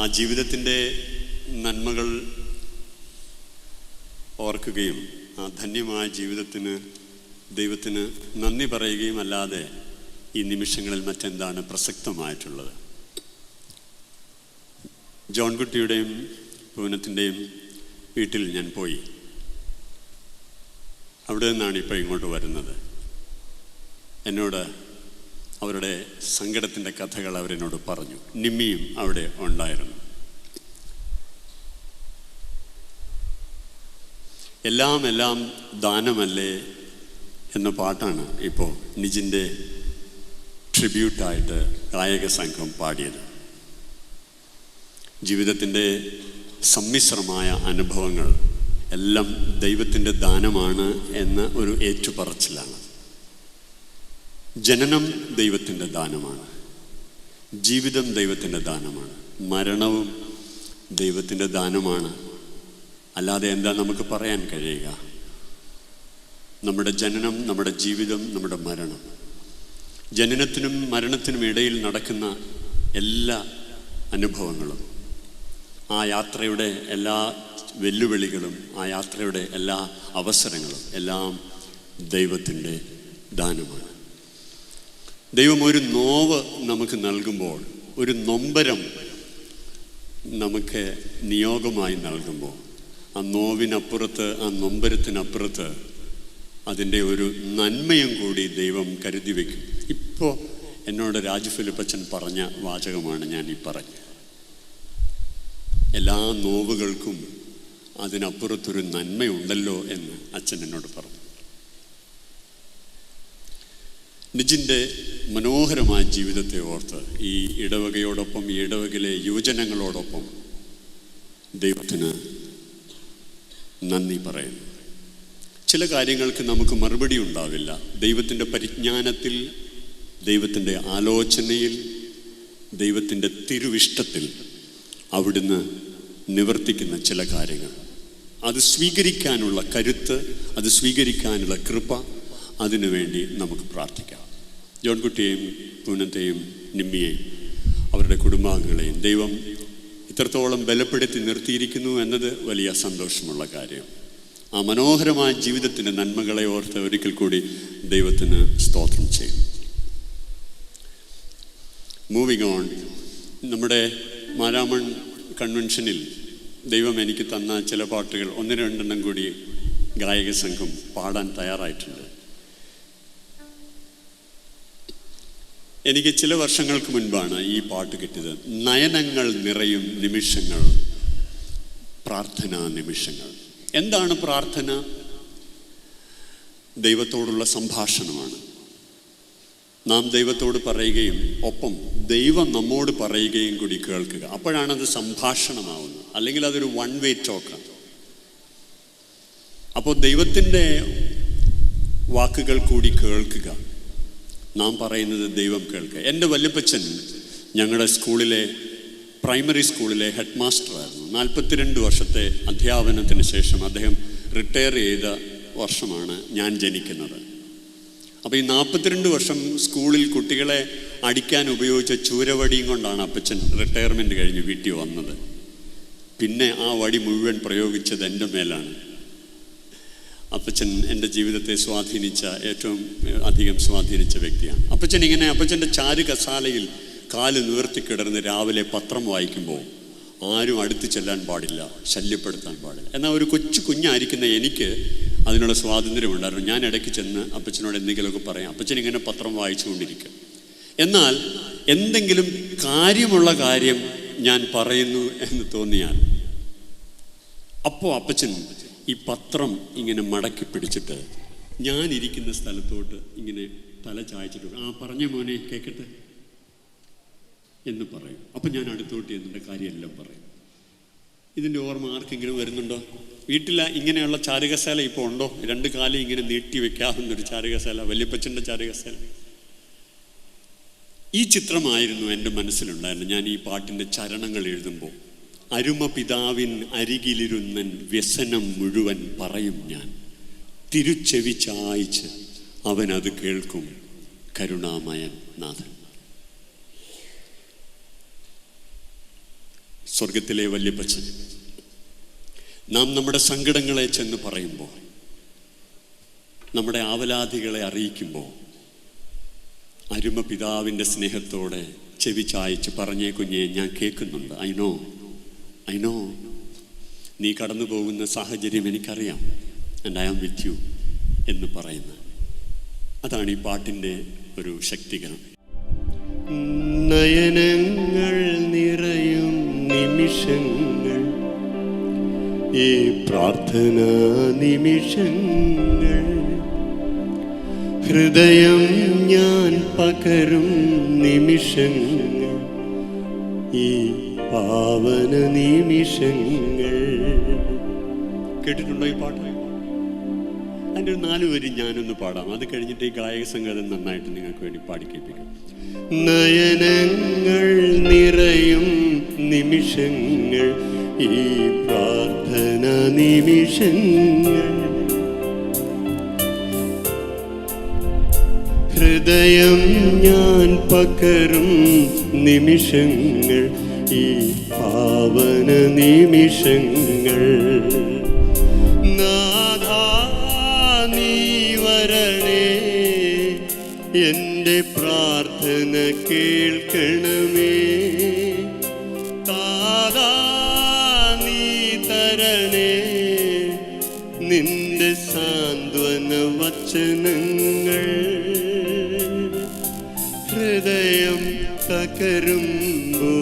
ആ ജീവിതത്തിൻ്റെ നന്മകൾ ഓർക്കുകയും ആ ധന്യമായ ജീവിതത്തിന് ദൈവത്തിന് നന്ദി പറയുകയും അല്ലാതെ ഈ നിമിഷങ്ങളിൽ മറ്റെന്താണ് പ്രസക്തമായിട്ടുള്ളത്? ജോൺകുട്ടിയുടെയും പൂനത്തിൻ്റെയും വീട്ടിൽ ഞാൻ പോയി. അവിടെ നിന്നാണ് ഇപ്പോൾ ഇങ്ങോട്ട് വരുന്നത്. എന്നോട് അവരുടെ സങ്കടത്തിൻ്റെ കഥകൾ അവരെന്നോട് പറഞ്ഞു. നിമ്മിയും അവിടെ ഉണ്ടായിരുന്നു. എല്ലാം ദാനമല്ലേ എന്ന പാട്ടാണ് ഇപ്പോൾ നിജിൻ്റെ ട്രിബ്യൂട്ടായിട്ട് ഗായക സംഘം പാടിയത്. ജീവിതത്തിൻ്റെ സമ്മിശ്രമായ അനുഭവങ്ങൾ എല്ലാം ദൈവത്തിൻ്റെ ദാനമാണ് എന്ന ഒരു ഏറ്റുപറച്ചിലാണ്. ജനനം ദൈവത്തിൻ്റെ ദാനമാണ്, ജീവിതം ദൈവത്തിൻ്റെ ദാനമാണ്, മരണവും ദൈവത്തിൻ്റെ ദാനമാണ്. അല്ലാതെ എന്താ നമുക്ക് പറയാൻ കഴിയുക? നമ്മുടെ ജനനം, നമ്മുടെ ജീവിതം, നമ്മുടെ മരണം, ജനനത്തിനും മരണത്തിനും ഇടയിൽ നടക്കുന്ന എല്ലാ അനുഭവങ്ങളും, ആ യാത്രയുടെ എല്ലാ വെല്ലുവിളികളും, ആ യാത്രയുടെ എല്ലാ അവസരങ്ങളും എല്ലാം ദൈവത്തിൻ്റെ ദാനമാണ്. ദൈവം ഒരു നോവ് നമുക്ക് നൽകുമ്പോൾ, ഒരു നൊമ്പരം നമുക്ക് നിയോഗമായി നൽകുമ്പോൾ, ആ നോവിനപ്പുറത്ത്, ആ നൊമ്പരത്തിനപ്പുറത്ത് അതിൻ്റെ ഒരു നന്മയും കൂടി ദൈവം കരുതി വയ്ക്കും. ഇപ്പോൾ എന്നോട് രാജു ഫിലിപ്പച്ചൻ പറഞ്ഞ വാചകമാണ് ഞാൻ ഈ പറഞ്ഞത്. എല്ലാ നോവുകൾക്കും അതിനപ്പുറത്തൊരു നന്മയുണ്ടല്ലോ എന്ന് അച്ഛൻ എന്നോട് പറഞ്ഞു. നിജിൻ്റെ മനോഹരമായ ജീവിതത്തെ ഓർത്ത് ഈ ഇടവകയോടൊപ്പം, ഈ ഇടവകയിലെ യുവജനങ്ങളോടൊപ്പം ദൈവത്തിന് നന്ദി പറയുന്നു. ചില കാര്യങ്ങൾക്ക് നമുക്ക് മറുപടി ഉണ്ടാവില്ല. ദൈവത്തിൻ്റെ പരിജ്ഞാനത്തിൽ, ദൈവത്തിൻ്റെ ആലോചനയിൽ, ദൈവത്തിൻ്റെ തിരുവിഷ്ടത്തിൽ അവിടുന്ന് നിവർത്തിക്കുന്ന ചില കാര്യങ്ങൾ, അത് സ്വീകരിക്കാനുള്ള കരുത്ത്, അത് സ്വീകരിക്കാനുള്ള കൃപ, അതിനുവേണ്ടി നമുക്ക് പ്രാർത്ഥിക്കാം. ജോൺകുട്ടിയെയും പൂനത്തെയും നിമ്മിയെയും അവരുടെ കുടുംബാംഗങ്ങളെയും ദൈവം ഇത്രത്തോളം ബലപ്പെടുത്തി നിർത്തിയിരിക്കുന്നു എന്നത് വലിയ സന്തോഷമുള്ള കാര്യം. ആ മനോഹരമായ ജീവിതത്തിൻ്റെ നന്മകളെ ഓർത്ത് ഒരിക്കൽ കൂടി ദൈവത്തിന് സ്തോത്രം ചെയ്യും. മൂവിങ് ഓൺ, നമ്മുടെ മാരാമൺ കൺവെൻഷനിൽ ദൈവം എനിക്ക് തന്ന ചില പാട്ടുകൾ 1-2 കൂടി ഗായക സംഘം പാടാൻ തയ്യാറായിട്ടുണ്ട്. എനിക്ക് ചില വർഷങ്ങൾക്ക് മുൻപാണ് ഈ പാട്ട് കിട്ടിയത്. നയനങ്ങൾ നിറയും നിമിഷങ്ങൾ, പ്രാർത്ഥനാ നിമിഷങ്ങൾ. എന്താണ് പ്രാർത്ഥന? ദൈവത്തോടുള്ള സംഭാഷണമാണ്. നാം ദൈവത്തോട് പറയുകയും ഒപ്പം ദൈവം നമ്മോട് പറയുകയും കൂടി കേൾക്കുക. അപ്പോഴാണത് സംഭാഷണമാവുന്നത്. അല്ലെങ്കിൽ അതൊരു വൺ വേ ടോക്കാണ്. അപ്പോൾ ദൈവത്തിൻ്റെ വാക്കുകൾ കൂടി കേൾക്കുക, നാം പറയുന്നത് ദൈവം കേൾക്കുക. എൻ്റെ വല്യപ്പച്ചൻ ഞങ്ങളുടെ സ്കൂളിലെ, പ്രൈമറി സ്കൂളിലെ ഹെഡ് മാസ്റ്ററായിരുന്നു. 42 വർഷത്തെ അധ്യാപനത്തിന് ശേഷം അദ്ദേഹം റിട്ടയർ ചെയ്ത വർഷമാണ് ഞാൻ ജനിക്കുന്നത്. അപ്പോൾ ഈ 42 വർഷം സ്കൂളിൽ കുട്ടികളെ അടിക്കാൻ ഉപയോഗിച്ച ചൂരവടിയും കൊണ്ടാണ് അപ്പച്ചൻ റിട്ടയർമെൻറ്റ് കഴിഞ്ഞ് വീട്ടിൽ വന്നത്. പിന്നെ ആ വടി മുഴുവൻ പ്രയോഗിച്ചത് എൻ്റെ മേലാണ്. അപ്പച്ചൻ എൻ്റെ ജീവിതത്തെ സ്വാധീനിച്ച, ഏറ്റവും അധികം സ്വാധീനിച്ച വ്യക്തിയാണ്. അപ്പച്ചൻ്റെ ചാരു കസാലയിൽ കാല് നിവർത്തിക്കിടന്ന് രാവിലെ പത്രം വായിക്കുമ്പോൾ ആരും അടുത്ത് ചെല്ലാൻ പാടില്ല, ശല്യപ്പെടുത്താൻ പാടില്ല. എന്നാൽ ഒരു കുഞ്ഞായിരിക്കുന്ന എനിക്ക് അതിനുള്ള സ്വാതന്ത്ര്യമുണ്ടായിരുന്നു. ഞാൻ ഇടയ്ക്ക് ചെന്ന് അപ്പച്ചനോട് എന്തെങ്കിലുമൊക്കെ പറയാം. അപ്പച്ചൻ ഇങ്ങനെ പത്രം വായിച്ചുകൊണ്ടിരിക്കും. എന്നാൽ എന്തെങ്കിലും കാര്യമുള്ള കാര്യം ഞാൻ പറയുന്നു എന്ന് തോന്നിയാൽ അപ്പോൾ അപ്പച്ചൻ ഈ പത്രം ഇങ്ങനെ മടക്കി പിടിച്ചിട്ട് ഞാനിരിക്കുന്ന സ്ഥലത്തോട്ട് ഇങ്ങനെ തല ചായച്ചിട്ട്, ആ പറഞ്ഞ മോനെ കേൾക്കട്ടെ എന്ന് പറയും. അപ്പം ഞാൻ അടുത്തോട്ട് എന്നിട്ട് കാര്യമെല്ലാം പറയും. ഇതിൻ്റെ ഓർമ്മ ആർക്കെങ്കിലും വരുന്നുണ്ടോ? വീട്ടിൽ ഇങ്ങനെയുള്ള ചാരുകശാല ഇപ്പോൾ ഉണ്ടോ? 2 കാലം ഇങ്ങനെ നീട്ടി വെക്കാവുന്നൊരു ചാരുകശാല, വല്യപ്പച്ചൻ്റെ ചാരുകശാല. ഈ ചിത്രമായിരുന്നു എൻ്റെ മനസ്സിലുണ്ടായിരുന്നു ഞാൻ ഈ പാട്ടിൻ്റെ ചരണങ്ങൾ എഴുതുമ്പോൾ. അരുമ പിതാവിൻ അരികിലിരുന്നൻ വ്യസനം മുഴുവൻ പറയും ഞാൻ, തിരുച്ചെവി ചായ്ച്ച് അവനത് കേൾക്കും കരുണാമയൻ നാഥൻ. സ്വർഗത്തിലെ വല്യപ്പച്ചൻ നാം നമ്മുടെ സങ്കടങ്ങളെ ചെന്ന് പറയുമ്പോൾ, നമ്മുടെ ആവലാതികളെ അറിയിക്കുമ്പോൾ, അരുമ പിതാവിൻ്റെ സ്നേഹത്തോടെ ചെവി ചായച്ച് പറഞ്ഞേ കുഞ്ഞെ ഞാൻ കേൾക്കുന്നുണ്ട്, ഐ നോ നീ കടന്നു പോകുന്ന സാഹചര്യം എനിക്കറിയാം, and I am with you എന്ന് പറയുന്ന, അതാണ് ഈ പാട്ടിൻ്റെ ഒരു ശക്തികരം. നയനങ്ങൾ നിറയും നിമിഷങ്ങൾ, ഈ പ്രാർത്ഥനാ നിമിഷങ്ങൾ, ഹൃദയം ഞാൻ പകരും നിമിഷങ്ങൾ, ഈ പാവന നിമിഷങ്ങൾ. കേട്ടിട്ടുണ്ടോ ഈ പാട്ട്? അതിൻ്റെ ഒരു 4 വരി ഞാനൊന്ന് പാടാം. അത് കഴിഞ്ഞിട്ട് ഈ ഗായക സംഗീതം നന്നായിട്ട് നിങ്ങൾക്ക് വേണ്ടി പാടിക്കേൾപ്പിക്കാം. നയനങ്ങൾ നിറയും നിമിഷങ്ങൾ, ഈ പ്രാർത്ഥന നിമിഷങ്ങൾ, ഹൃദയം ഞാൻ പകരും നിമിഷങ്ങൾ, ഈ പാവന നിമിഷങ്ങൾ. നാഥാ നീ വരണേ, എൻ്റെ പ്രാർത്ഥന കേൾക്കണമേ, താതാ നീ തരണേ നിന്റെ സാന്ത്വന വചനങ്ങൾ. ഹൃദയം തകരുമ്പോ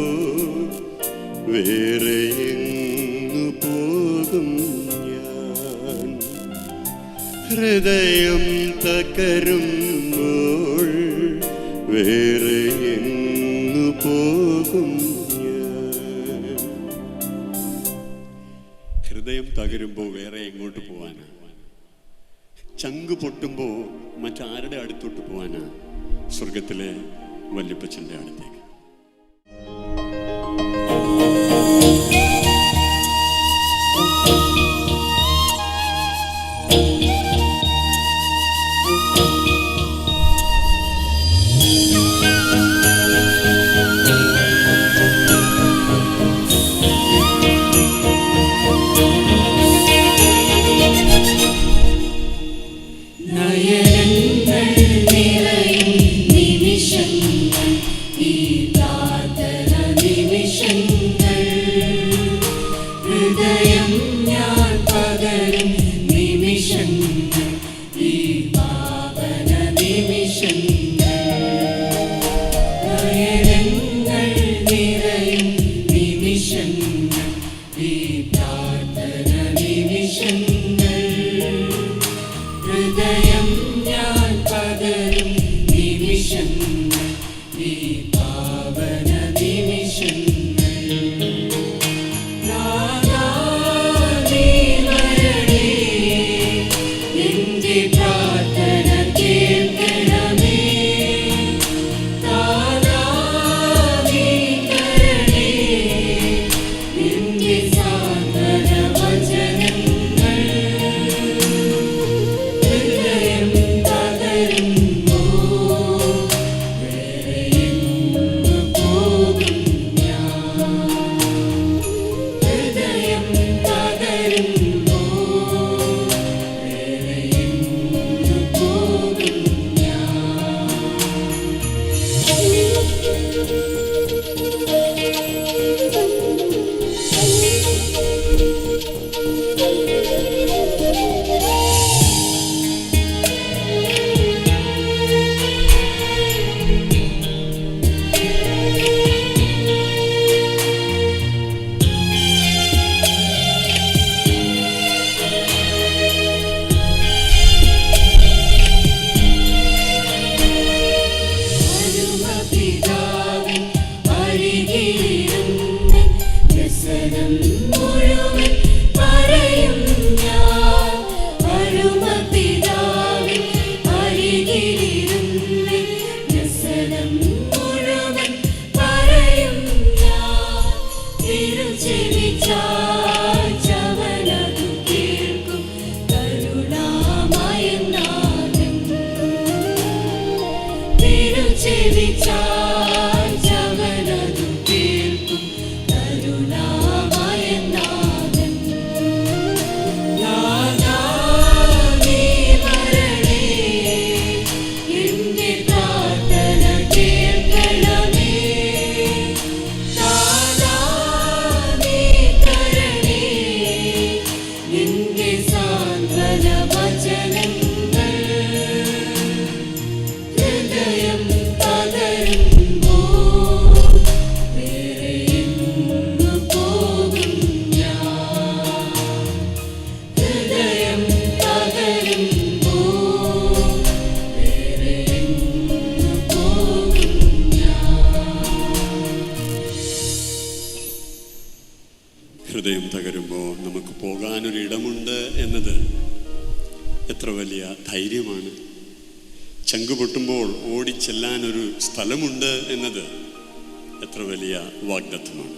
വേറെ എങ്ങു പോകും ഞാൻ, ഹൃദയം തകരുമ്പോൾ വേറെ എങ്ങു പോകും ഞാൻ. ഹൃദയം തകരുമ്പോൾ വേറെ എങ്ങോട്ട് പോവാനാ? ചങ്ക് പൊട്ടുമ്പോൾ മറ്റാരുടെ അടുത്തോട്ട് പോവാനാ? സ്വർഗത്തിലെ വല്യപ്പച്ചൻ്റെ അടുത്തേക്ക്. നയനങ്ങൾ നിറയും നിമിഷങ്ങൾ, ഈ ഹൃദയം തകരുമ്പോൾ നമുക്ക് പോകാനൊരിടമുണ്ട് എന്നത് എത്ര വലിയ ധൈര്യമാണ്. ചങ്കു പൊട്ടുമ്പോൾ ഓടിച്ചെല്ലാനൊരു സ്ഥലമുണ്ട് എന്നത് എത്ര വലിയ വാഗ്ദത്തമാണ്.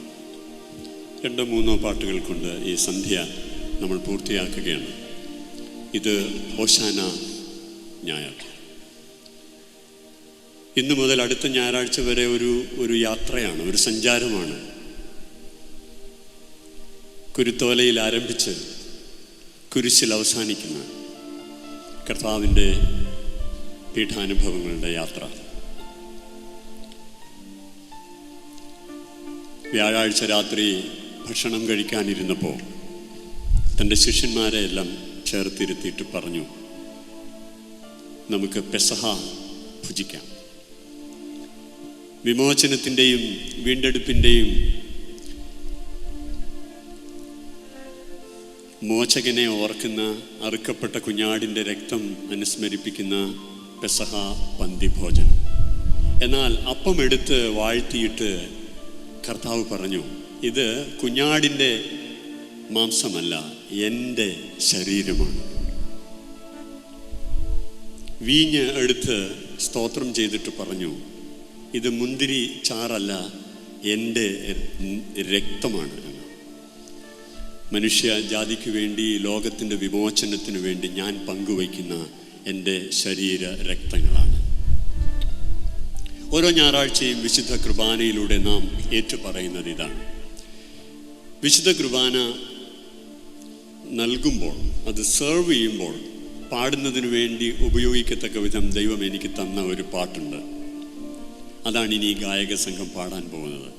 2-3 പാട്ടുകൾ കൊണ്ട് ഈ സന്ധ്യ നമ്മൾ പൂർത്തിയാക്കുകയാണ്. ഇത് ഹോശാന ഞായർ. ഇന്നു മുതൽ അടുത്ത ഞായറാഴ്ച വരെ ഒരു യാത്രയാണ്, ഒരു സഞ്ചാരമാണ്. കുരുത്തോലയിൽ ആരംഭിച്ച് കുരിശിൽ അവസാനിക്കുന്ന കർത്താവിൻ്റെ പീഠാനുഭവങ്ങളുടെ യാത്ര. വ്യാഴാഴ്ച രാത്രി ഭക്ഷണം കഴിക്കാനിരുന്നപ്പോൾ തൻ്റെ ശിഷ്യന്മാരെ എല്ലാം ചേർത്തിരുത്തിയിട്ട് പറഞ്ഞു, നമുക്ക് പെസഹ ഭുജിക്കാം. വിമോചനത്തിൻ്റെയും വീണ്ടെടുപ്പിൻ്റെയും മോചകനെ ഓർക്കുന്ന അറുക്കപ്പെട്ട കുഞ്ഞാടിൻ്റെ രക്തം അനുസ്മരിപ്പിക്കുന്ന പെസഹ പന്തിഭോജനം. എന്നാൽ അപ്പം എടുത്ത് വാഴ്ത്തിയിട്ട് കർത്താവ് പറഞ്ഞു, ഇത് കുഞ്ഞാടിൻ്റെ മാംസമല്ല, എൻ്റെ ശരീരമാണ്. വീഞ്ഞ് എടുത്ത് സ്തോത്രം ചെയ്തിട്ട് പറഞ്ഞു, ഇത് മുന്തിരി ചാറല്ല, എൻ്റെ രക്തമാണ്. മനുഷ്യ ജാതിക്ക് വേണ്ടി, ലോകത്തിൻ്റെ വിമോചനത്തിനു വേണ്ടി ഞാൻ പങ്കുവയ്ക്കുന്ന എൻ്റെ ശരീര രക്തങ്ങളാണ്. ഓരോ ഞായറാഴ്ചയും വിശുദ്ധ കുർബാനയിലൂടെ നാം ഏറ്റുപറയുന്നത് ഇതാണ്. വിശുദ്ധ കുർബാന നൽകുമ്പോൾ, അത് സെർവ് ചെയ്യുമ്പോൾ പാടുന്നതിന് വേണ്ടി ഉപയോഗിക്കത്തക്ക വിധം ദൈവം എനിക്ക് തന്ന ഒരു പാട്ടുണ്ട്. അതാണ് ഇനി ഗായക സംഘം പാടാൻ പോകുന്നത്.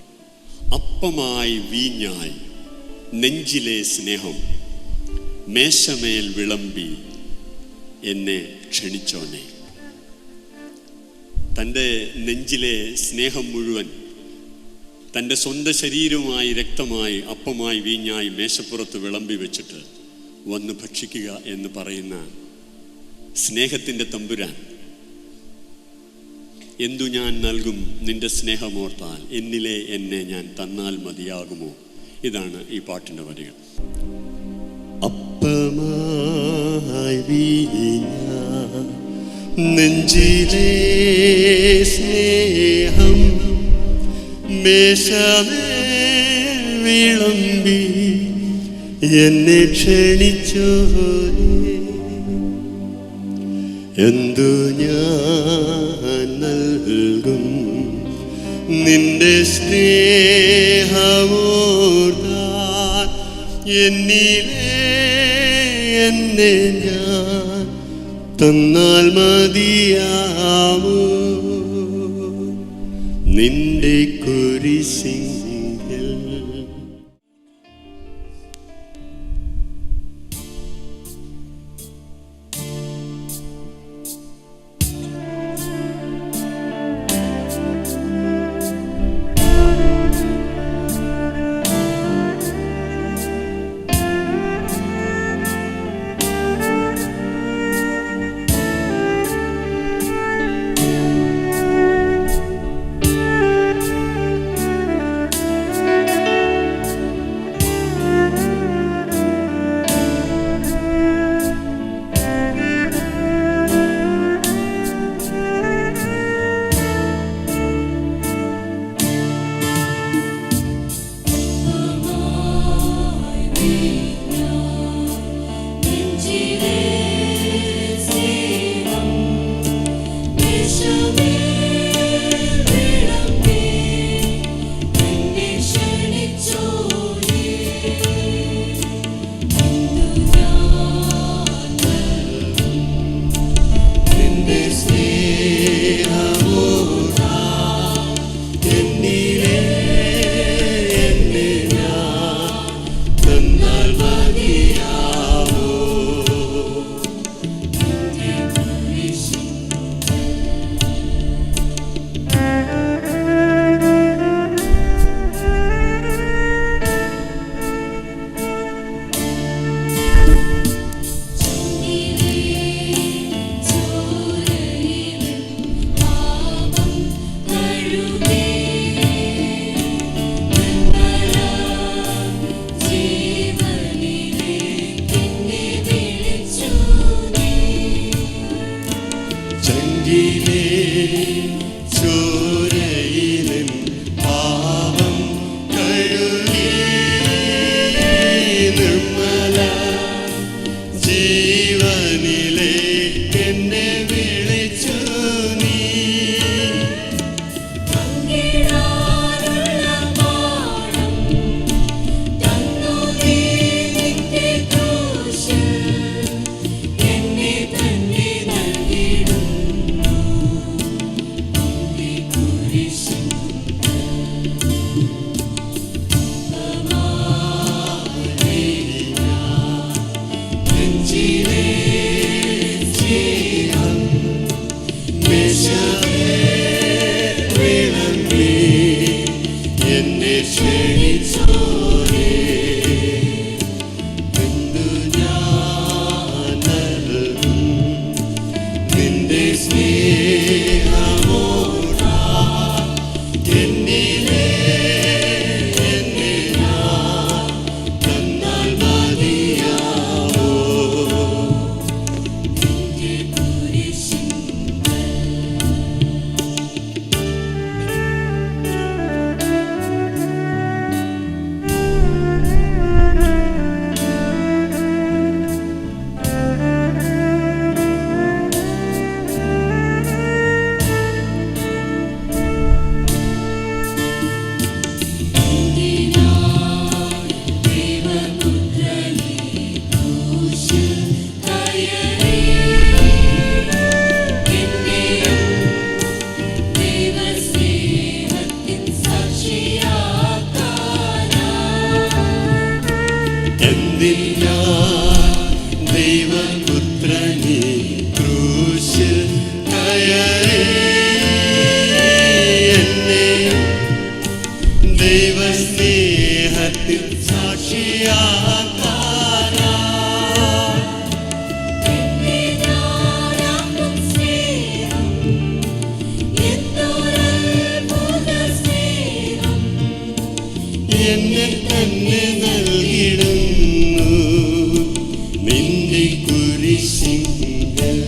അപ്പമായി വീഞ്ഞായി നെഞ്ചിലെ സ്നേഹം മേശമേൽ വിളമ്പി എന്നെ ക്ഷണിച്ചോനെ. തൻ്റെ നെഞ്ചിലെ സ്നേഹം മുഴുവൻ തൻ്റെ സ്വന്തം ശരീരമായി, രക്തമായി, അപ്പമായി, വീഞ്ഞായി മേശപ്പുറത്ത് വിളമ്പി വെച്ചിട്ട് വന്ന് ഭക്ഷിക്കുക എന്ന് പറയുന്ന സ്നേഹത്തിൻ്റെ തമ്പുരാൻ, എന്തു ഞാൻ നൽകും നിന്റെ സ്നേഹമോർത്താൽ, എന്നിലെ എന്നെ ഞാൻ തന്നാൽ മതിയാകുമോ? ഇതാണ് ഈ പാട്ടിൻ്റെ വരികൾ. അപ്പമായി വീഞ്ഞ നെഞ്ചിലെ സ്നേഹം മേശമേൽ വിളമ്പി എന്നെ ക്ഷണിച്ചോ, എന്തു ഞാൻ നൽകും നിന്റെ സ്നേഹമോർത്താൽ, എന്നിലെ എന്നെ ഞാൻ തന്നാൽ മതിയാമോ? നിന്റെ കുരിശിങ്കൽ നെഞ്ചിലെ ചോരയിലും പാപം കഴുകി നിർമ്മല ജീവനിലെ എന്നെ വിളിച്ചു നീ. ദൈവപുത്രനെ ക്രൂശിൽ കയറി എന്നെയും ദൈവസ്നേഹത്തിൽ സാക്ഷിയാക്കാനാ. എന്നെ തന്നെ നൽകിടുന്നു നിന്റെ കുരിശിങ്കൽ.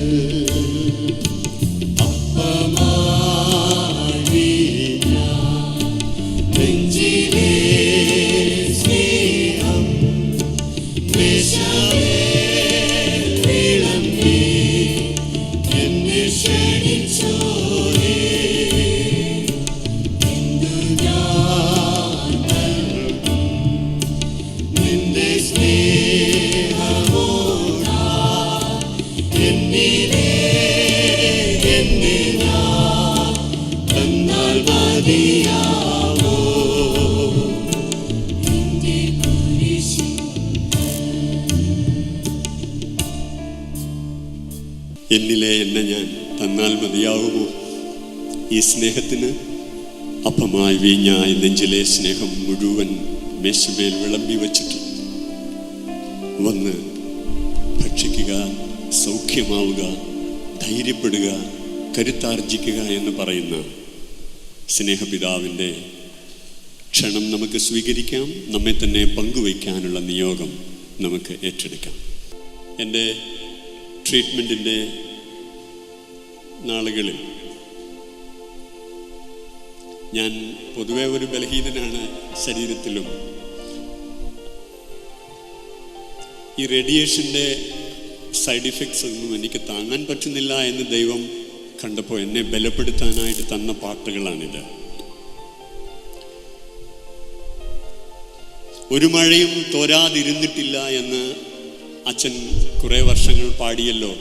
അപ്പമായി ഞാൻ നെഞ്ചിലെ സ്നേഹം മേശമേൽ വിളമ്പി എന്നെ ക്ഷണിച്ചോരേ. എന്നിലെ എന്നെ ഞാൻ തന്നാൽ മതിയാവുമോ? ഈ സ്നേഹത്തിന് അപ്പമായി വീഞ്ഞായി നെഞ്ചിലെ സ്നേഹം മുഴുവൻ മേശമേൽ വിളമ്പി വച്ചിട്ട് വന്ന് ഭക്ഷിക്കുക, സൗഖ്യമാവുക, ധൈര്യപ്പെടുക, കരുത്താർജിക്കുക എന്ന് പറയുന്ന സ്നേഹപിതാവിൻ്റെ ക്ഷണം നമുക്ക് സ്വീകരിക്കാം. നമ്മെ തന്നെ പങ്കുവയ്ക്കാനുള്ള നിയോഗം നമുക്ക് ഏറ്റെടുക്കാം. എൻ്റെ ട്രീറ്റ്മെൻറ്റിൻ്റെ നാളുകളിൽ ഞാൻ പൊതുവെ ഒരു ബലഹീനനാണ് ശരീരത്തിലും. ഈ റേഡിയേഷൻ്റെ സൈഡ് ഇഫക്ട്സ് ഒന്നും എനിക്ക് താങ്ങാൻ പറ്റുന്നില്ല എന്ന് ദൈവം കണ്ടപ്പോൾ എന്നെ ബലപ്പെടുത്താനായിട്ട് തന്ന പാട്ടുകളാണിത്. ഒരു മഴയും തോരാതിരുന്നിട്ടില്ല എന്ന് അച്ഛൻ കുറേ വർഷങ്ങൾ പാടിയല്ലോ.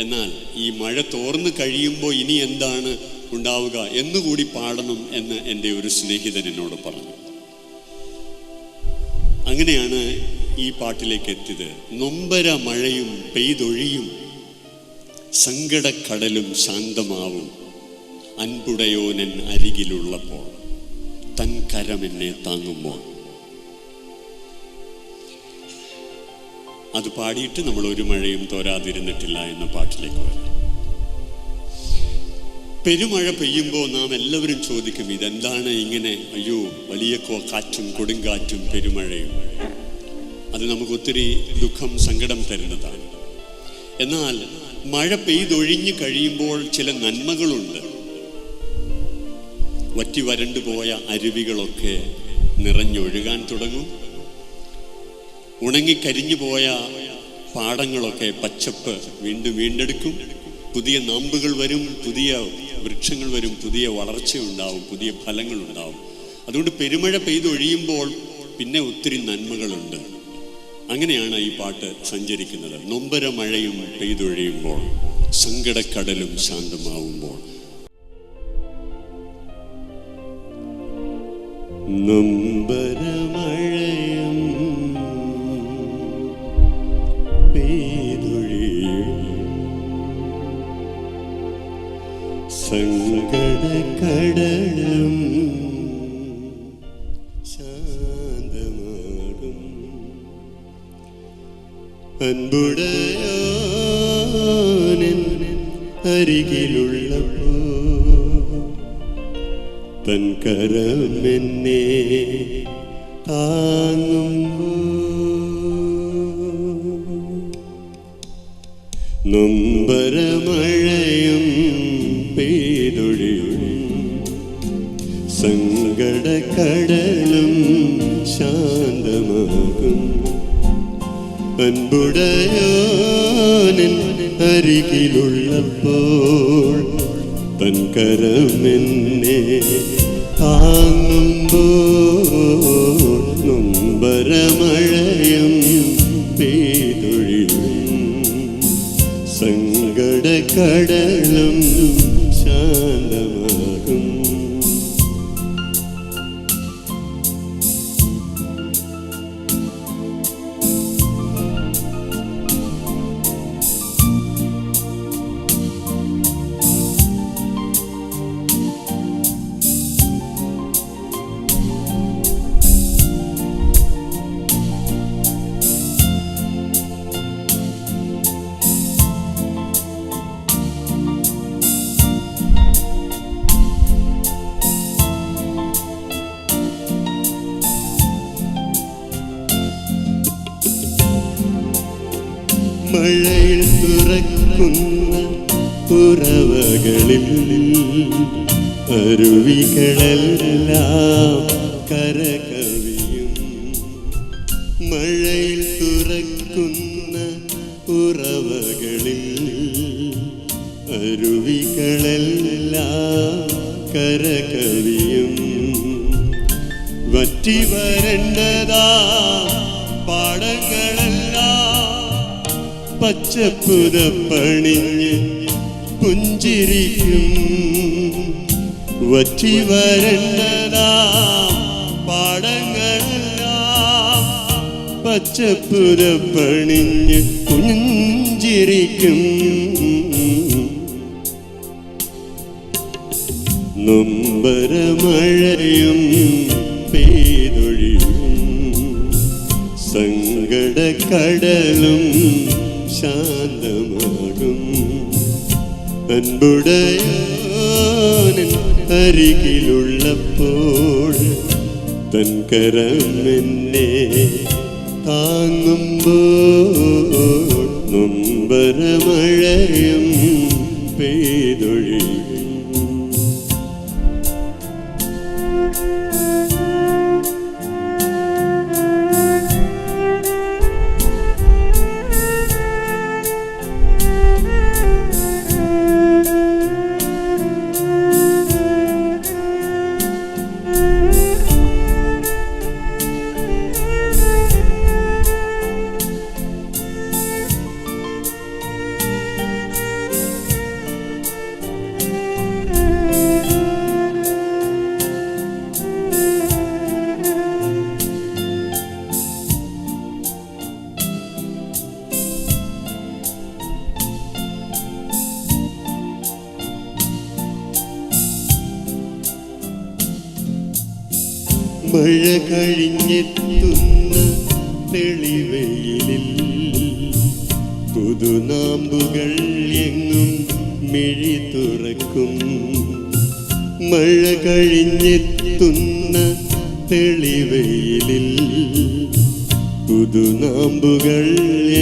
എന്നാൽ ഈ മഴ തോർന്ന് കഴിയുമ്പോൾ ഇനി എന്താണ് ഉണ്ടാവുക എന്നുകൂടി പാടണം എന്ന് എൻ്റെ ഒരു സ്നേഹിതൻ എന്നോട് പറഞ്ഞു. അങ്ങനെയാണ് ഈ പാട്ടിലേക്ക് എത്തിയത്. നൊമ്പര മഴയും പെയ്തൊഴിയും, സങ്കടക്കടലും ശാന്തമാവും, അൻപുടയോനൻ അരികിലുള്ളപ്പോൾ, തൻ കരമെന്നെ താങ്ങുമ്പോൾ. അത് പാടിയിട്ട് നമ്മൾ ഒരു മഴയും തോരാതിരുന്നിട്ടില്ല എന്ന പാട്ടിലേക്ക് വരാം. പെരുമഴ പെയ്യുമ്പോൾ നാം എല്ലാവരും ചോദിക്കും, ഇതെന്താണ് ഇങ്ങനെ? അയ്യോ, വലിയ കാറ്റും കൊടുങ്കാറ്റും പെരുമഴയും. അത് നമുക്ക് ഒത്തിരി ദുഃഖം, സങ്കടം തരുന്നതാണ്. എന്നാൽ മഴ പെയ്തൊഴിഞ്ഞു കഴിയുമ്പോൾ ചില നന്മകളുണ്ട്. വറ്റി വരണ്ടു പോയ അരുവികളൊക്കെ നിറഞ്ഞൊഴുകാൻ തുടങ്ങും. ഉണങ്ങിക്കരിഞ്ഞു പോയ പാടങ്ങളൊക്കെ പച്ചപ്പ് വീണ്ടും വീണ്ടെടുക്കും. പുതിയ നാമ്പുകൾ വരും, പുതിയ വൃക്ഷങ്ങൾ വരും, പുതിയ വളർച്ചയുണ്ടാവും, പുതിയ ഫലങ്ങളുണ്ടാവും. അതുകൊണ്ട് പെരുമഴ പെയ്തൊഴിയുമ്പോൾ പിന്നെ ഒത്തിരി നന്മകളുണ്ട്. അങ്ങനെയാണ് ഈ പാട്ട് സഞ്ചരിക്കുന്നത്. നൊമ്പര മഴയും പെയ്തൊഴിയുമ്പോൾ, സങ്കടക്കടലും ശാന്തമാവുമ്പോൾ. നൊമ്പരമഴയും പെയ്തൊഴിയും, സങ്കടക്കടലും ശാന്തമാകും. അൻപുടയോനിൻ അരികിലുള്ളപ്പോ തൻ കരമെന്നെ താങ്ങുമ്പോ, നൊമ്പരമഴയും പെയ്തൊഴിയും, സങ്കടക്കടലും ശാന്തമാകും. അൻപുടയോനിൻ അരികിലുള്ളപ്പോൾ തൻ കരമെന്നെ താങ്ങുമ്പോൾ, നൊമ്പരമഴയും പെയ്തൊഴിയും, സങ്കടക്കടലും ശാന്തമാകും. മഴയിൽ തുറക്കുന്ന ഉറവകളിൽ അരുവികളെല്ലാം കരകവിയും. മഴയിൽ തുറക്കുന്ന ഉറവകളിൽ അരുവികളെല്ലാം കരകവിയും. വറ്റി വരണ്ടതാ പാടങ്ങളെല്ലാം പച്ചപ്പുതപ്പണിഞ്ഞ് പുഞ്ചിരിക്കും. വറ്റി വരണ്ടതാ പാടങ്ങളെല്ലാം പച്ചപ്പുതപ്പണിഞ്ഞ് പുഞ്ചിരിക്കും. നൊമ്പരമഴയും പെയ്തൊഴിയും, സങ്കടക്കടലും ശാന്തമാകും. അൻപുടയോനിൻ അരികിലുള്ളപ്പോൾ തൻ കരമെന്നെ താങ്ങുമ്പോൾ, നൊമ്പരമഴയും പെയ്തൊഴിയും. മഴ കഴിഞ്ഞെത്തുന്ന തെളിവെയിലിൽ പുതുനാമ്പുകൾ എങ്ങും മിഴി തുറക്കും. മഴ കഴിഞ്ഞെത്തുന്ന തെളിവെയിലിൽ പുതുനാമ്പുകൾ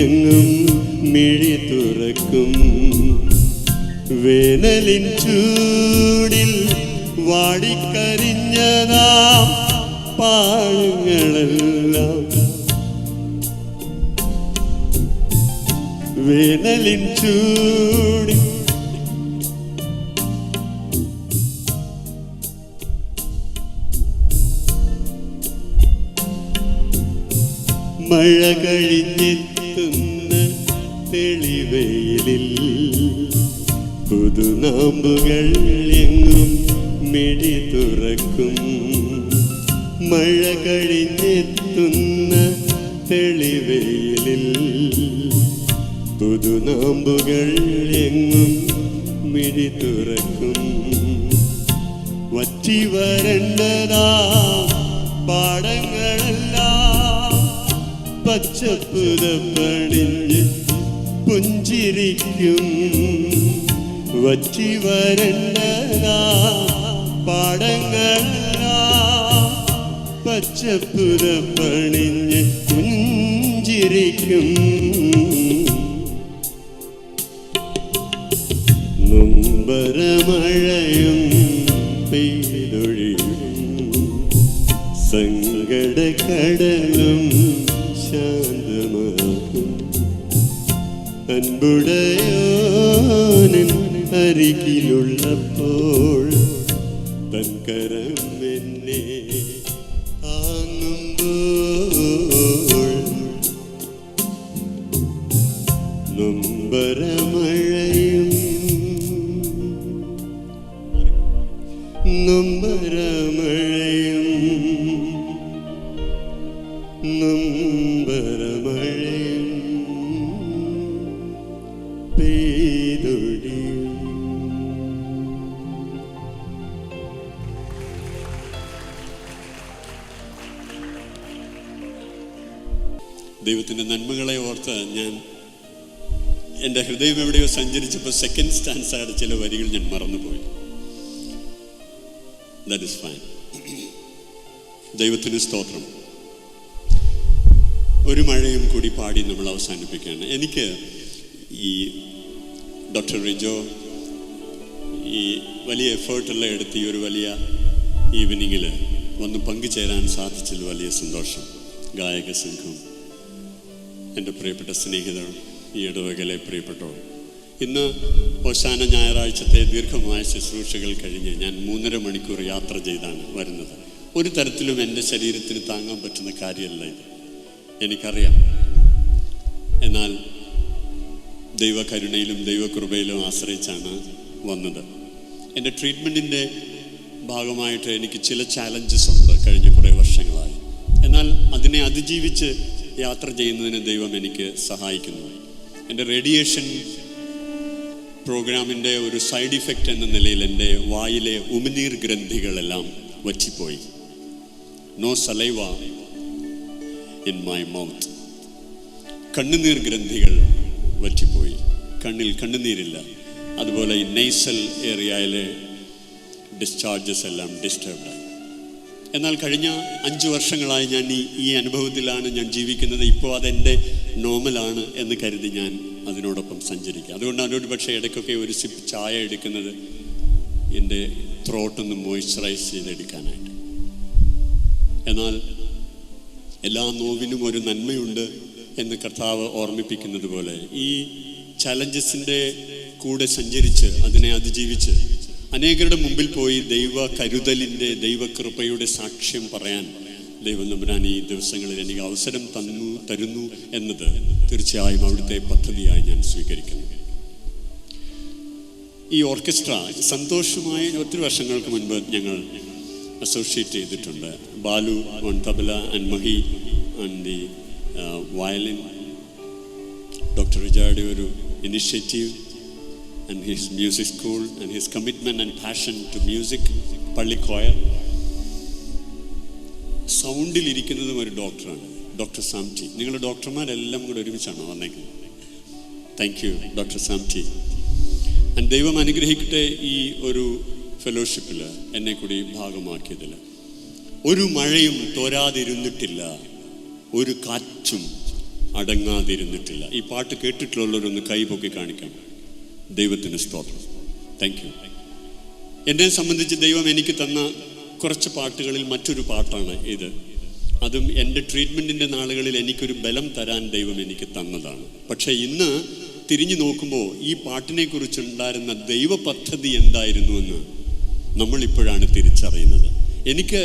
എങ്ങും മിഴി തുറക്കും. വേനലിൻ ചൂടിൽ വാടിക്കരിഞ്ഞതാം പാഴങ്ങളെല്ലാം വേനലിൻ ചൂടിൽ മഴ കഴിഞ്ഞെത്തുന്ന തെളിവെയിലിൽ പുതുനാമ്പുകൾ എങ്ങും മിഴി തുറക്കും. മഴ കഴിഞ്ഞെത്തുന്ന തെളിവെയിലിൽ പുതുനാമ്പുകൾ എങ്ങും മിഴി തുറക്കും. വറ്റി വരണ്ടതാ പാടങ്ങളെല്ലാം പച്ചപ്പുതപ്പണിഞ്ഞ് പുഞ്ചിരിക്കും. വറ്റി വരണ്ടതാ പാടങ്ങളെല്ലാം പച്ചപ്പുതപ്പണിഞ്ഞ് പുഞ്ചിരിക്കും. നൊമ്പരമഴയും പെയ്തൊഴിയും സങ്കടക്കടലും ശാന്തമാകും. അൻപുടയോനിൻ അരികിലുള്ളപ്പോൾ തൻകരം എന്നെ താങ്ങുമ്പോൾ നൊമ്പരമഴയും നൊമ്പരമഴയും നൊമ്പരമഴയും പെയ്തൊഴിയും. ദൈവത്തിൻ്റെ നന്മകളെ ഓർത്ത് ഞാൻ എൻ്റെ ഹൃദയം എവിടെയോ സഞ്ചരിച്ചപ്പോൾ സെക്കൻഡ് സ്റ്റാൻസയുടെ ചില വരികൾ ഞാൻ മറന്നുപോയി. That is fine. ദൈവത്തിന് സ്തോത്രം. ഒരു മഴയും കൂടി പാടി നമ്മൾ അവസാനിപ്പിക്കുകയാണ്. എനിക്ക് ഈ ഡോക്ടർ റിജോ ഈ വലിയ എഫേർട്ടെല്ലാം എടുത്ത് ഈ ഒരു വലിയ ഈവനിങ്ങിൽ വന്ന് പങ്കുചേരാൻ സാധിച്ചതിൽ വലിയ സന്തോഷം. ഗായക സംഘം, എൻ്റെ പ്രിയപ്പെട്ട സ്നേഹിതർ, ഈ ഇടവകയിലെ പ്രിയപ്പെട്ടവർ, ഇന്ന് ഓശാന ഞായറാഴ്ചത്തെ ദീർഘമായ ശുശ്രൂഷകൾ കഴിഞ്ഞ് ഞാൻ 3.5 മണിക്കൂർ യാത്ര ചെയ്താണ് വരുന്നത്. ഒരു തരത്തിലും എൻ്റെ ശരീരത്തിന് താങ്ങാൻ പറ്റുന്ന കാര്യമല്ല ഇത്, എനിക്കറിയാം. എന്നാൽ ദൈവകരുണയിലും ദൈവകൃപയിലും ആശ്രയിച്ചാണ് വന്നത്. എൻ്റെ ട്രീറ്റ്മെൻറ്റിൻ്റെ ഭാഗമായിട്ട് എനിക്ക് ചില ചാലഞ്ചസ് ഉണ്ട് കഴിഞ്ഞ കുറേ വർഷങ്ങളായി. എന്നാൽ അതിനെ അതിജീവിച്ച് യാത്ര ചെയ്യുന്നതിന് ദൈവം എനിക്ക് സഹായിക്കുന്നു. എൻ്റെ റേഡിയേഷൻ പ്രോഗ്രാമിൻ്റെ ഒരു സൈഡ് ഇഫക്റ്റ് എന്ന നിലയിൽ എൻ്റെ വായിലെ ഉമിനീർ ഗ്രന്ഥികളെല്ലാം വറ്റിപ്പോയി. No saliva in my mouth. കണ്ണുനീർ ഗ്രന്ഥികൾ വറ്റിപ്പോയി, കണ്ണിൽ കണ്ണുനീരില്ല. അതുപോലെ ഈ നെയ്സൽ ഏരിയയിലെ ഡിസ്ചാർജസ് എല്ലാം ഡിസ്റ്റർബ്ഡായി. എന്നാൽ കഴിഞ്ഞ 5 വർഷങ്ങളായി ഞാൻ ഈ അനുഭവത്തിലാണ് ഞാൻ ജീവിക്കുന്നത്. ഇപ്പോൾ അതെൻ്റെ നോർമലാണ് എന്ന് കരുതി ഞാൻ അതിനോടൊപ്പം സഞ്ചരിക്കുക. അതുകൊണ്ടാണ് ഒരു പക്ഷേ ഇടയ്ക്കൊക്കെ ഒരു സിപ്പ് ചായ എടുക്കുന്നത് എൻ്റെ ത്രോട്ടൊന്ന് മോയ്സ്ചറൈസ് ചെയ്തെടുക്കാനായിട്ട്. എന്നാൽ എല്ലാ നോവിനും ഒരു നന്മയുണ്ട് എന്ന് കർത്താവ് ഓർമ്മിപ്പിക്കുന്നത് പോലെ ഈ ചലഞ്ചസിൻ്റെ കൂടെ സഞ്ചരിച്ച് അതിനെ അതിജീവിച്ച് അനേകരുടെ മുമ്പിൽ പോയി ദൈവ കരുതലിൻ്റെ ദൈവകൃപയുടെ സാക്ഷ്യം പറയാൻ ദൈവം തമ്പുരാൻ ഈ ദിവസങ്ങളിൽ എനിക്ക് അവസരം തരുന്നു എന്നത് തീർച്ചയായും അവിടുത്തെ പദ്ധതിയായി ഞാൻ സ്വീകരിക്കുന്നു. ഈ ഓർക്കസ്ട്ര സന്തോഷമായി ഒത്തിരി വർഷങ്ങൾക്ക് മുൻപ് ഞങ്ങൾ അസോസിയേറ്റ് ചെയ്തിട്ടുണ്ട്. Balu on tabla and Mahi on the violin. Doctor റിജായുടെ ഒരു initiative and his music school and his commitment and passion to music, പള്ളി choir. സൗണ്ടിൽ ഇരിക്കുന്നതും ഒരു ഡോക്ടറാണ്, ഡോക്ടർ സാംറ്റി. നിങ്ങൾ ഡോക്ടർമാരെല്ലാം കൂടെ ഒരുമിച്ചാണോ വന്നേക്കുന്നത്? Thank you doctor Samty. And ദൈവം അനുഗ്രഹിക്കട്ടെ ഈ ഒരു ഫെലോഷിപ്പിൽ എന്നെ കൂടി ഭാഗമാക്കിയതിൽ. ഒരു മഴയും തോരാതിരുന്നിട്ടില്ല ഒരു കാറ്റും അടങ്ങാതിരുന്നിട്ടില്ല. ഈ പാട്ട് കേട്ടിട്ടുള്ളവരൊന്ന് കൈപൊക്കി കാണിക്കണം. ദൈവത്തിന് സ്തോത്രം. Thank you. എന്നെ സംബന്ധിച്ച് ദൈവം എനിക്ക് തന്ന കുറച്ച് പാട്ടുകളിൽ മറ്റൊരു പാട്ടാണ് ഇത്. അതും എൻ്റെ ട്രീറ്റ്മെൻറ്റിൻ്റെ നാളുകളിൽ എനിക്കൊരു ബലം തരാൻ ദൈവം എനിക്ക് തന്നതാണ്. പക്ഷേ ഇന്ന് തിരിഞ്ഞു നോക്കുമ്പോൾ ഈ പാട്ടിനെക്കുറിച്ചുണ്ടായിരുന്ന ദൈവ പദ്ധതി എന്തായിരുന്നുവെന്ന് നമ്മളിപ്പോഴാണ് തിരിച്ചറിയുന്നത്. എനിക്ക്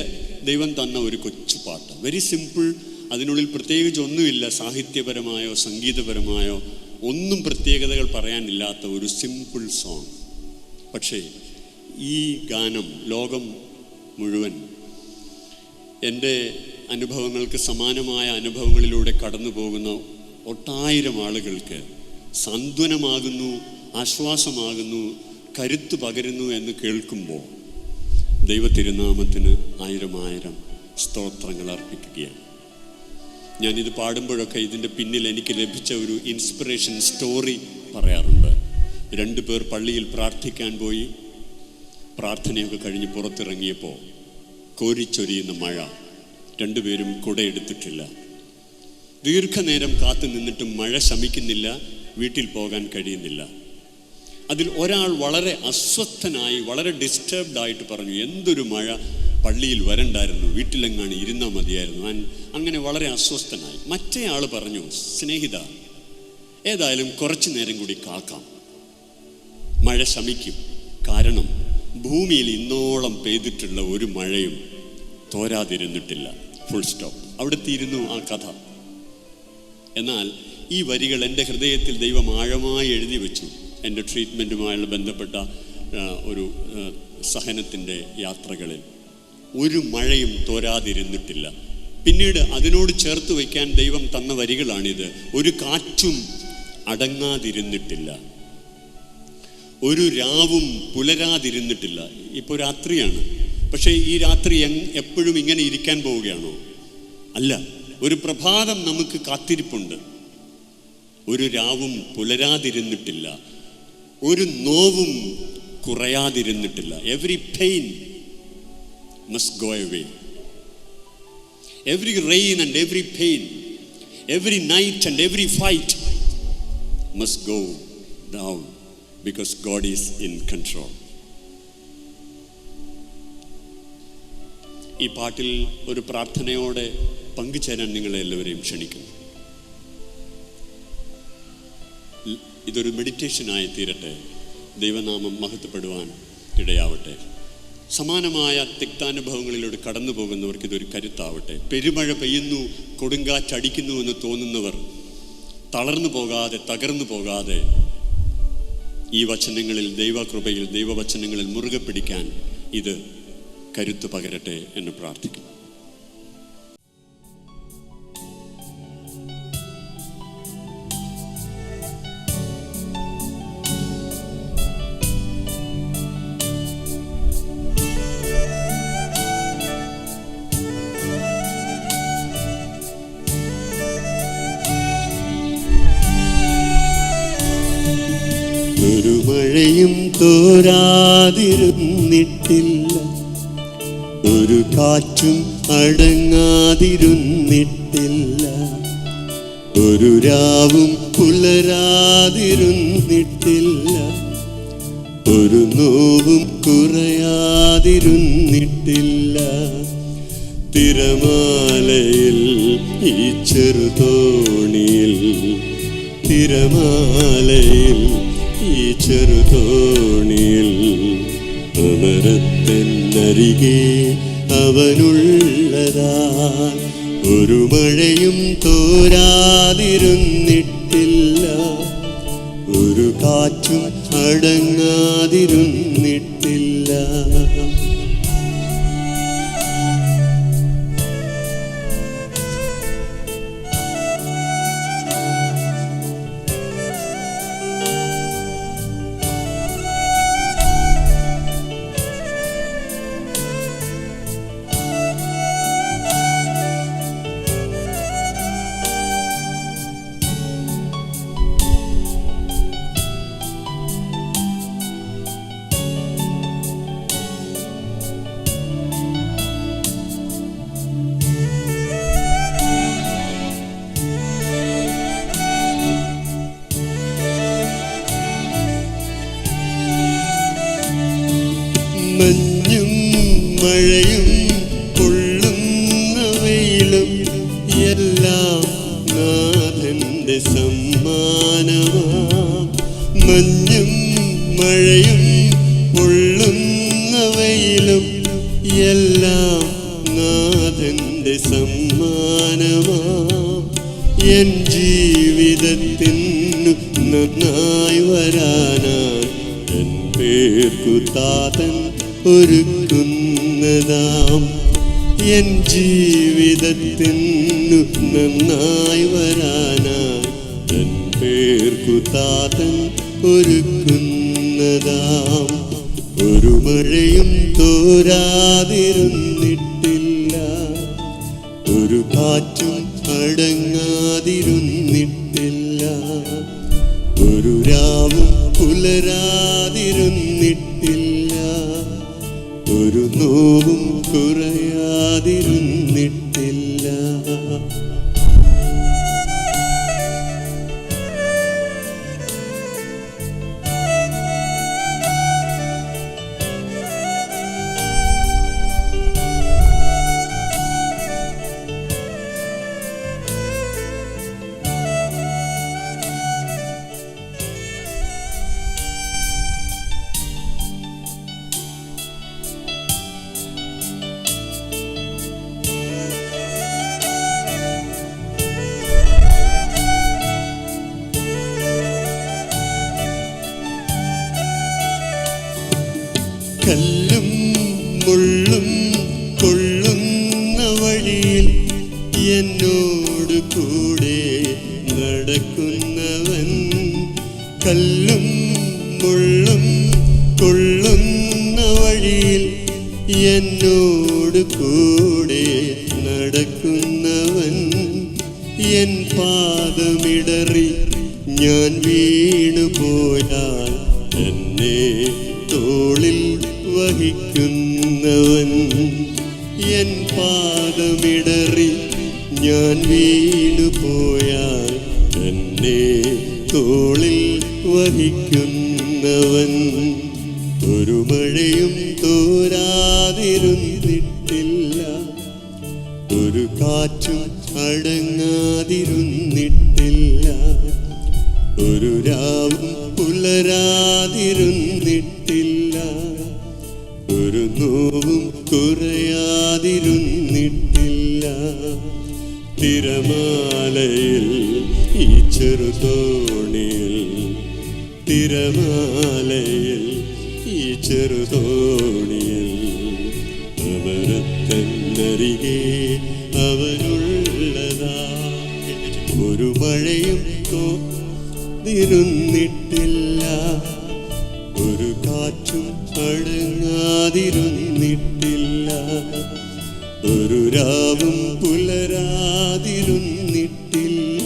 ദൈവം തന്ന ഒരു കൊച്ചു പാട്ട്, വെരി സിമ്പിൾ. അതിനുള്ളിൽ പ്രത്യേകിച്ച് ഒന്നുമില്ല, സാഹിത്യപരമായോ സംഗീതപരമായോ ഒന്നും പ്രത്യേകതകൾ പറയാനില്ലാത്ത ഒരു സിമ്പിൾ സോങ്. പക്ഷേ ഈ ഗാനം ലോകം മുഴുവൻ എൻ്റെ അനുഭവങ്ങൾക്ക് സമാനമായ അനുഭവങ്ങളിലൂടെ കടന്നു പോകുന്ന ഒട്ടായിരം ആളുകൾക്ക് സാന്ത്വനമാകുന്നു, ആശ്വാസമാകുന്നു, കരുത്ത് പകരുന്നു എന്ന് കേൾക്കുമ്പോൾ ദൈവ തിരുനാമത്തിന് ആയിരം സ്തോത്രങ്ങൾ അർപ്പിക്കുകയാണ്. ഞാനിത് പാടുമ്പോഴൊക്കെ ഇതിൻ്റെ പിന്നിൽ എനിക്ക് ലഭിച്ച ഒരു ഇൻസ്പിറേഷൻ സ്റ്റോറി പറയാറുണ്ട്. 2 പേർ പള്ളിയിൽ പ്രാർത്ഥിക്കാൻ പോയി. പ്രാർത്ഥനയൊക്കെ കഴിഞ്ഞ് പുറത്തിറങ്ങിയപ്പോൾ കോരിച്ചൊരിയുന്ന മഴ. 2 പേരും കുടയെടുത്തിട്ടില്ല. ദീർഘനേരം കാത്തു നിന്നിട്ടും മഴ ശമിക്കുന്നില്ല, വീട്ടിൽ പോകാൻ കഴിയുന്നില്ല. അതിൽ ഒരാൾ വളരെ അസ്വസ്ഥനായി, വളരെ ഡിസ്റ്റർബ്ഡ് ആയിട്ട് പറഞ്ഞു, എന്തൊരു മഴ, പള്ളിയിൽ വരണ്ടായിരുന്നു, വീട്ടിലെങ്ങാണ് ഇരുന്നാൽ മതിയായിരുന്നു. അങ്ങനെ വളരെ അസ്വസ്ഥനായി. മറ്റേ ആൾ പറഞ്ഞു, സ്നേഹിത, ഏതായാലും കുറച്ചു നേരം കൂടി കാക്കാം, മഴ ശമിക്കും. കാരണം ഭൂമിയിൽ ഇന്നോളം പെയ്തിട്ടുള്ള ഒരു മഴയും തോരാതിരുന്നിട്ടില്ല. Full stop. അവിടെ തീരുന്നു ആ കഥ. എന്നാൽ ഈ വരികൾ എൻ്റെ ഹൃദയത്തിൽ ദൈവം ആഴമായി എഴുതി വെച്ചു. എൻ്റെ ട്രീറ്റ്മെൻറ്റുമായുള്ള ബന്ധപ്പെട്ട ഒരു സഹനത്തിൻ്റെ യാത്രകളിൽ ഒരു മഴയും തോരാതിരുന്നിട്ടില്ല. പിന്നീട് അതിനോട് ചേർത്ത് വയ്ക്കാൻ ദൈവം തന്ന വരികളാണിത്. ഒരു കാറ്റും അടങ്ങാതിരുന്നിട്ടില്ല, ഒരു രാവും പുലരാതിരുന്നിട്ടില്ല. ഇപ്പോൾ രാത്രിയാണ്, പക്ഷേ ഈ രാത്രി എപ്പോഴും ഇങ്ങനെ ഇരിക്കാൻ പോവുകയാണോ? അല്ല, ഒരു പ്രഭാതം നമുക്ക് കാത്തിരിപ്പുണ്ട്. ഒരു രാവും പുലരാതിരുന്നിട്ടില്ല, ഒരു നോവും കുറയാതിരുന്നിട്ടില്ല. Every pain must go away. Every rain and every pain, every night and every fight must go down because God is in control. ഈ പാട്ടിൽ ഒരു പ്രാർത്ഥനയോടെ പങ്കുചേരാൻ നിങ്ങളെ എല്ലാവരെയും ക്ഷണിക്കുന്നു. ഇതൊരു മെഡിറ്റേഷനായി തീരട്ടെ. ദൈവനാമം മഹത്വപ്പെടുവാൻ ഇടയാവട്ടെ. സമാനമായ തിക്താനുഭവങ്ങളിലൂടെ കടന്നു പോകുന്നവർക്ക് ഇതൊരു കരുത്താവട്ടെ. പെരുമഴ പെയ്യുന്നു, കൊടുങ്കാറ്റടിക്കുന്നു എന്ന് തോന്നുന്നവർ തളർന്നു പോകാതെ, തകർന്നു പോകാതെ ഈ വചനങ്ങളിൽ, ദൈവകൃപയിൽ, ദൈവവചനങ്ങളിൽ മുറുകെ പിടിക്കാൻ ഇത് കരുത്ത് പകരട്ടെ എന്ന് പ്രാർത്ഥിക്കുന്നു. ഒരു മഴയും തോരാതിരുന്നിട്ടില്ല, ഒരു കാറ്റും അടങ്ങാതിരുന്നിട്ടില്ല, ഒരു രാവും പുലരാതിരുന്നിട്ടില്ല, ഒരു നോവും കുറയാതിരുന്നിട്ടില്ല. തിരമാലയിൽ ഈ ചെറുതോണിയിൽ, തിരമാലയിൽ ഈ ചെറുതോണിയിൽ അമരത്തിനരികെ അവനുള്ളതാ. ഒരു മഴയും തോരാതിരുന്നിട്ടില്ല, ഒരു കാറ്റും അടങ്ങാതിരുന്നിട്ടില്ല. മഞ്ഞും മഴയും കൊള്ളുന്ന വെയിലും എല്ലാം നാഥന്റെ സമ്മാനമാം. മഞ്ഞും മഴയും കൊള്ളുന്ന വെയിലും എല്ലാം നാഥന്റെ സമ്മാനമാം. എൻ ജീവിതത്തിനു നന്നായി വരാനായി എൻ പേർക്കു താതൻ ഒരുക്കുന്നതാം. എൻ ജീവിതത്തിനു നന്നായി വരാനായി എൻ പേർക്കു താതൻ ഒരുക്കുന്നതാം. ഒരു മഴയും തോരാതിരുന്നിട്ടില്ല, ഒരു കാറ്റും അടങ്ങാതിരുന്നിട്ടില്ല, ഒരു രാവും പുലരാതിരുന്നിട്ടില്ല, ഒരു നോവും കുറയാതിരുന്നിട്ടില്ല. കല്ലും മുള്ളും കൊള്ളുന്ന വഴിയിൽ എന്നോട് കൂടെ നടക്കുന്നവൻ. കല്ലും മുള്ളും കൊള്ളുന്ന വഴിയിൽ എന്നോട് കൂടെ നടക്കുന്നവൻ. എൻ പാദമിടറി ഞാൻ വീണുപോയാൽ എന്നെ തോളിൽ വഹിക്കുന്നവൻ. എൻ പാദമിടറി ഞാൻ വീണുപോയാൽ എന്നെ തോളിൽ വഹിക്കുന്നവൻ. ഒരു മഴയും തോരാതിരുന്നിട്ടില്ല, ഒരു കാറ്റും അടങ്ങാതിരുന്നിട്ടില്ല, ഒരു രാവും പുലരാതിരുന്നിട്ടില്ല, ഒരു നോവും കുറയാതിരുന്നിട്ടില്ല. തിരമാലയിൽ ഈ ചെറുതോണിയിൽ, തിരമാലയിൽ ഈ ചെറുതോണിയിൽ അമരത്തന്നരികെ അവനുള്ളതാ. ഒരു മഴയും തോന്നിരുന്നിട്ടില്ല, ഒരു കാറ്റും അടങ്ങാതിരുന്നിട്ടില്ല, ഒരു രാവും പുലരാതിരുന്നിട്ടില്ല,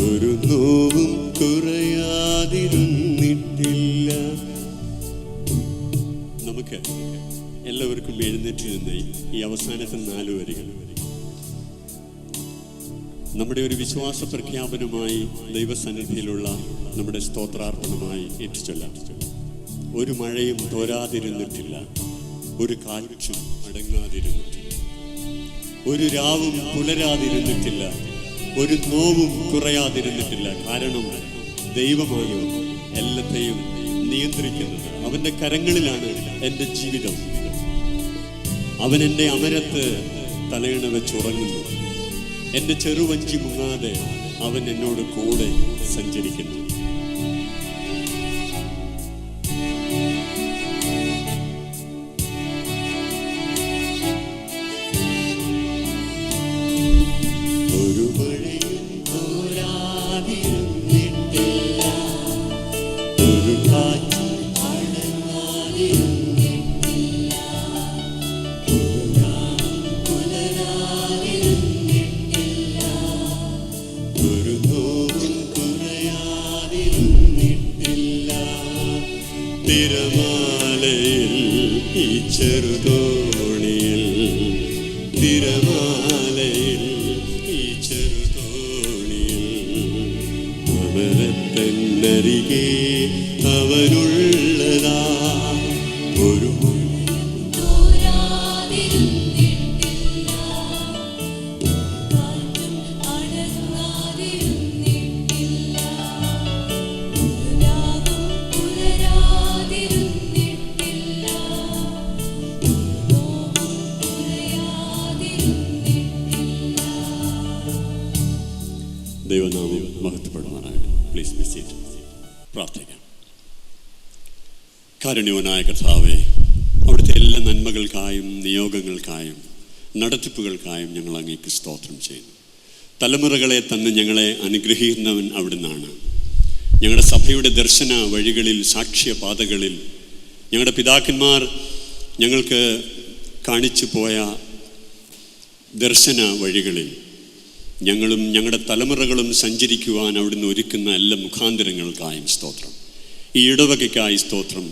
ഒരു നോവും കുറയാതിരുന്നിട്ടില്ല. നമുക്ക് എല്ലാവർക്കും എഴുന്നേറ്റ് നിന്ന് ഈ അവസാനത്തെ 4 വരികൾ നമ്മുടെ ഒരു വിശ്വാസ പ്രഖ്യാപനമായി ദൈവസന്നിധിയിലുള്ള നമ്മുടെ സ്തോത്രാർപ്പണമായി ഏറ്റുചൊല്ലാം. ഒരു മഴയും തോരാതിരുന്നിട്ടില്ല, ഒരു കാറ്റും അടങ്ങാതിരുന്നിട്ടില്ല, ഒരു രാവും പുലരാതിരുന്നിട്ടില്ല, ഒരു നോവും കുറയാതിരുന്നിട്ടില്ല. കാരണം ദൈവമാണ് എല്ലാത്തെയും നിയന്ത്രിക്കുന്നത്. അവൻ്റെ കരങ്ങളിലാണ് എൻ്റെ ജീവിതം. അവൻ എൻ്റെ അമരത്ത് തലയിണ വെച്ചുറങ്ങുന്നു. എൻ്റെ ചെറുവഞ്ചി മുങ്ങാതെ അവൻ എന്നോട് കൂടെ സഞ്ചരിക്കുന്നു. ഒരു മഴയും തോരാതിരുന്നിട്ടില്ല, ഒരു കാറ്റും അടങ്ങാതിരുന്നിട്ടില്ല, ഒരു രാവും പുലരാതിരുന്നിട്ടില്ല, ഒരു നോവും കുറയാതിരുന്നിട്ടില്ല. തിരമാലയിൽ ഈ ചെറുതോണിയിൽ, തിരമാലയിൽ ഈ ചെറുതോണിയിൽ അമരത്തന്നരികെ അവനുള്ളതാ. ഒരു പ്ലീസ് ബി സീറ്റഡ്. പ്രാർത്ഥിക്കാം. കാരുണ്യവാനായ കർത്താവേ, അവിടുത്തെ എല്ലാ നന്മകൾക്കായും നിയോഗങ്ങൾക്കായും നടത്തിപ്പുകൾക്കായും ഞങ്ങൾ അങ്ങേക്ക് സ്തോത്രം ചെയ്യുന്നു. തലമുറകളെ തന്ന് ഞങ്ങളെ അനുഗ്രഹിക്കുന്നവൻ അവിടുന്നാണ്. ഞങ്ങളുടെ സഭയുടെ ദർശന വഴികളിൽ, സാക്ഷ്യപാതകളിൽ ഞങ്ങളുടെ പിതാക്കന്മാർ ഞങ്ങൾക്ക് കാണിച്ചു പോയ ദർശന വഴികളിൽ ഞങ്ങളും ഞങ്ങളുടെ തലമുറകളും സഞ്ചരിക്കുവാൻ അവിടുന്ന് ഒരുക്കുന്ന എല്ലാ മുഖാന്തരങ്ങൾക്കായും സ്തോത്രം. ഈ ഇടവകയ്ക്കായി സ്തോത്രം.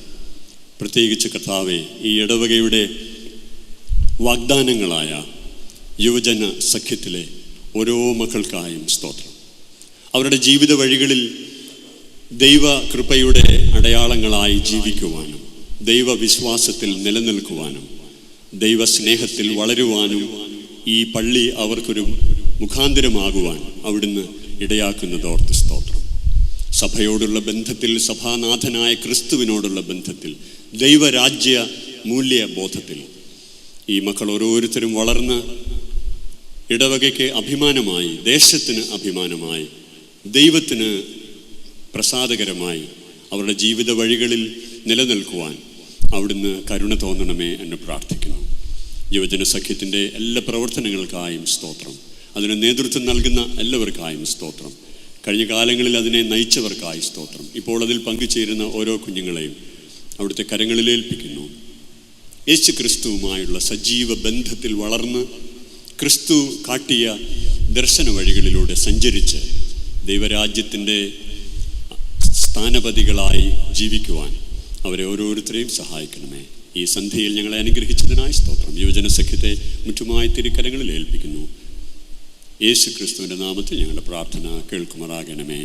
പ്രത്യേകിച്ച് കർത്താവേ, ഈ ഇടവകയുടെ വാഗ്ദാനങ്ങളായ യുവജന സഖ്യത്തിലെ ഓരോ മക്കൾക്കായും സ്തോത്രം. അവരുടെ ജീവിത വഴികളിൽ ദൈവകൃപയുടെ അടയാളങ്ങളായി ജീവിക്കുവാനും, ദൈവവിശ്വാസത്തിൽ നിലനിൽക്കുവാനും, ദൈവസ്നേഹത്തിൽ വളരുവാനും ഈ പള്ളി അവർക്കൊരു മുഖാന്തരമാകുവാൻ അവിടുന്ന് ഇടയാക്കുന്നതോർത്ത് സ്തോത്രം. സഭയോടുള്ള ബന്ധത്തിൽ, സഭാനാഥനായ ക്രിസ്തുവിനോടുള്ള ബന്ധത്തിൽ, ദൈവരാജ്യ മൂല്യബോധത്തിൽ ഈ മക്കൾ ഓരോരുത്തരും വളർന്ന് ഇടവകയ്ക്ക് അഭിമാനമായി, ദേശത്തിന് അഭിമാനമായി, ദൈവത്തിന് പ്രസാദകരമായി അവരുടെ ജീവിത വഴികളിൽ നിലനിൽക്കുവാൻ അവിടുന്ന് കരുണ തോന്നണമേ എന്ന് പ്രാർത്ഥിക്കുന്നു. യുവജന സഖ്യത്തിൻ്റെ എല്ലാ പ്രവർത്തനങ്ങൾക്കായും സ്തോത്രം. അതിന് നേതൃത്വം നൽകുന്ന എല്ലാവർക്കായും സ്തോത്രം. കഴിഞ്ഞ കാലങ്ങളിൽ അതിനെ നയിച്ചവർക്കായി സ്തോത്രം. ഇപ്പോൾ അതിൽ പങ്കുചേരുന്ന ഓരോ കുഞ്ഞുങ്ങളെയും അവിടുത്തെ കരങ്ങളിൽ ഏൽപ്പിക്കുന്നു. യേശു ക്രിസ്തുവുമായുള്ള സജീവ ബന്ധത്തിൽ വളർന്ന് ക്രിസ്തു കാട്ടിയ ദർശന വഴികളിലൂടെ സഞ്ചരിച്ച് ദൈവരാജ്യത്തിൻ്റെ സ്ഥാനപതികളായി ജീവിക്കുവാൻ അവരെ ഓരോരുത്തരെയും സഹായിക്കണമേ. ഈ സന്ധ്യയിൽ ഞങ്ങളെ അനുഗ്രഹിച്ചതിനായി സ്തോത്രം. യുവജന സഖ്യത്തെ മുറ്റുമായി തിരുക്കരങ്ങളിൽ ഏൽപ്പിക്കുന്നു. യേശു ക്രിസ്തുവിൻ്റെ നാമത്തിൽ ഞങ്ങളുടെ പ്രാർത്ഥന കേൾക്കുമാറാകണമേ.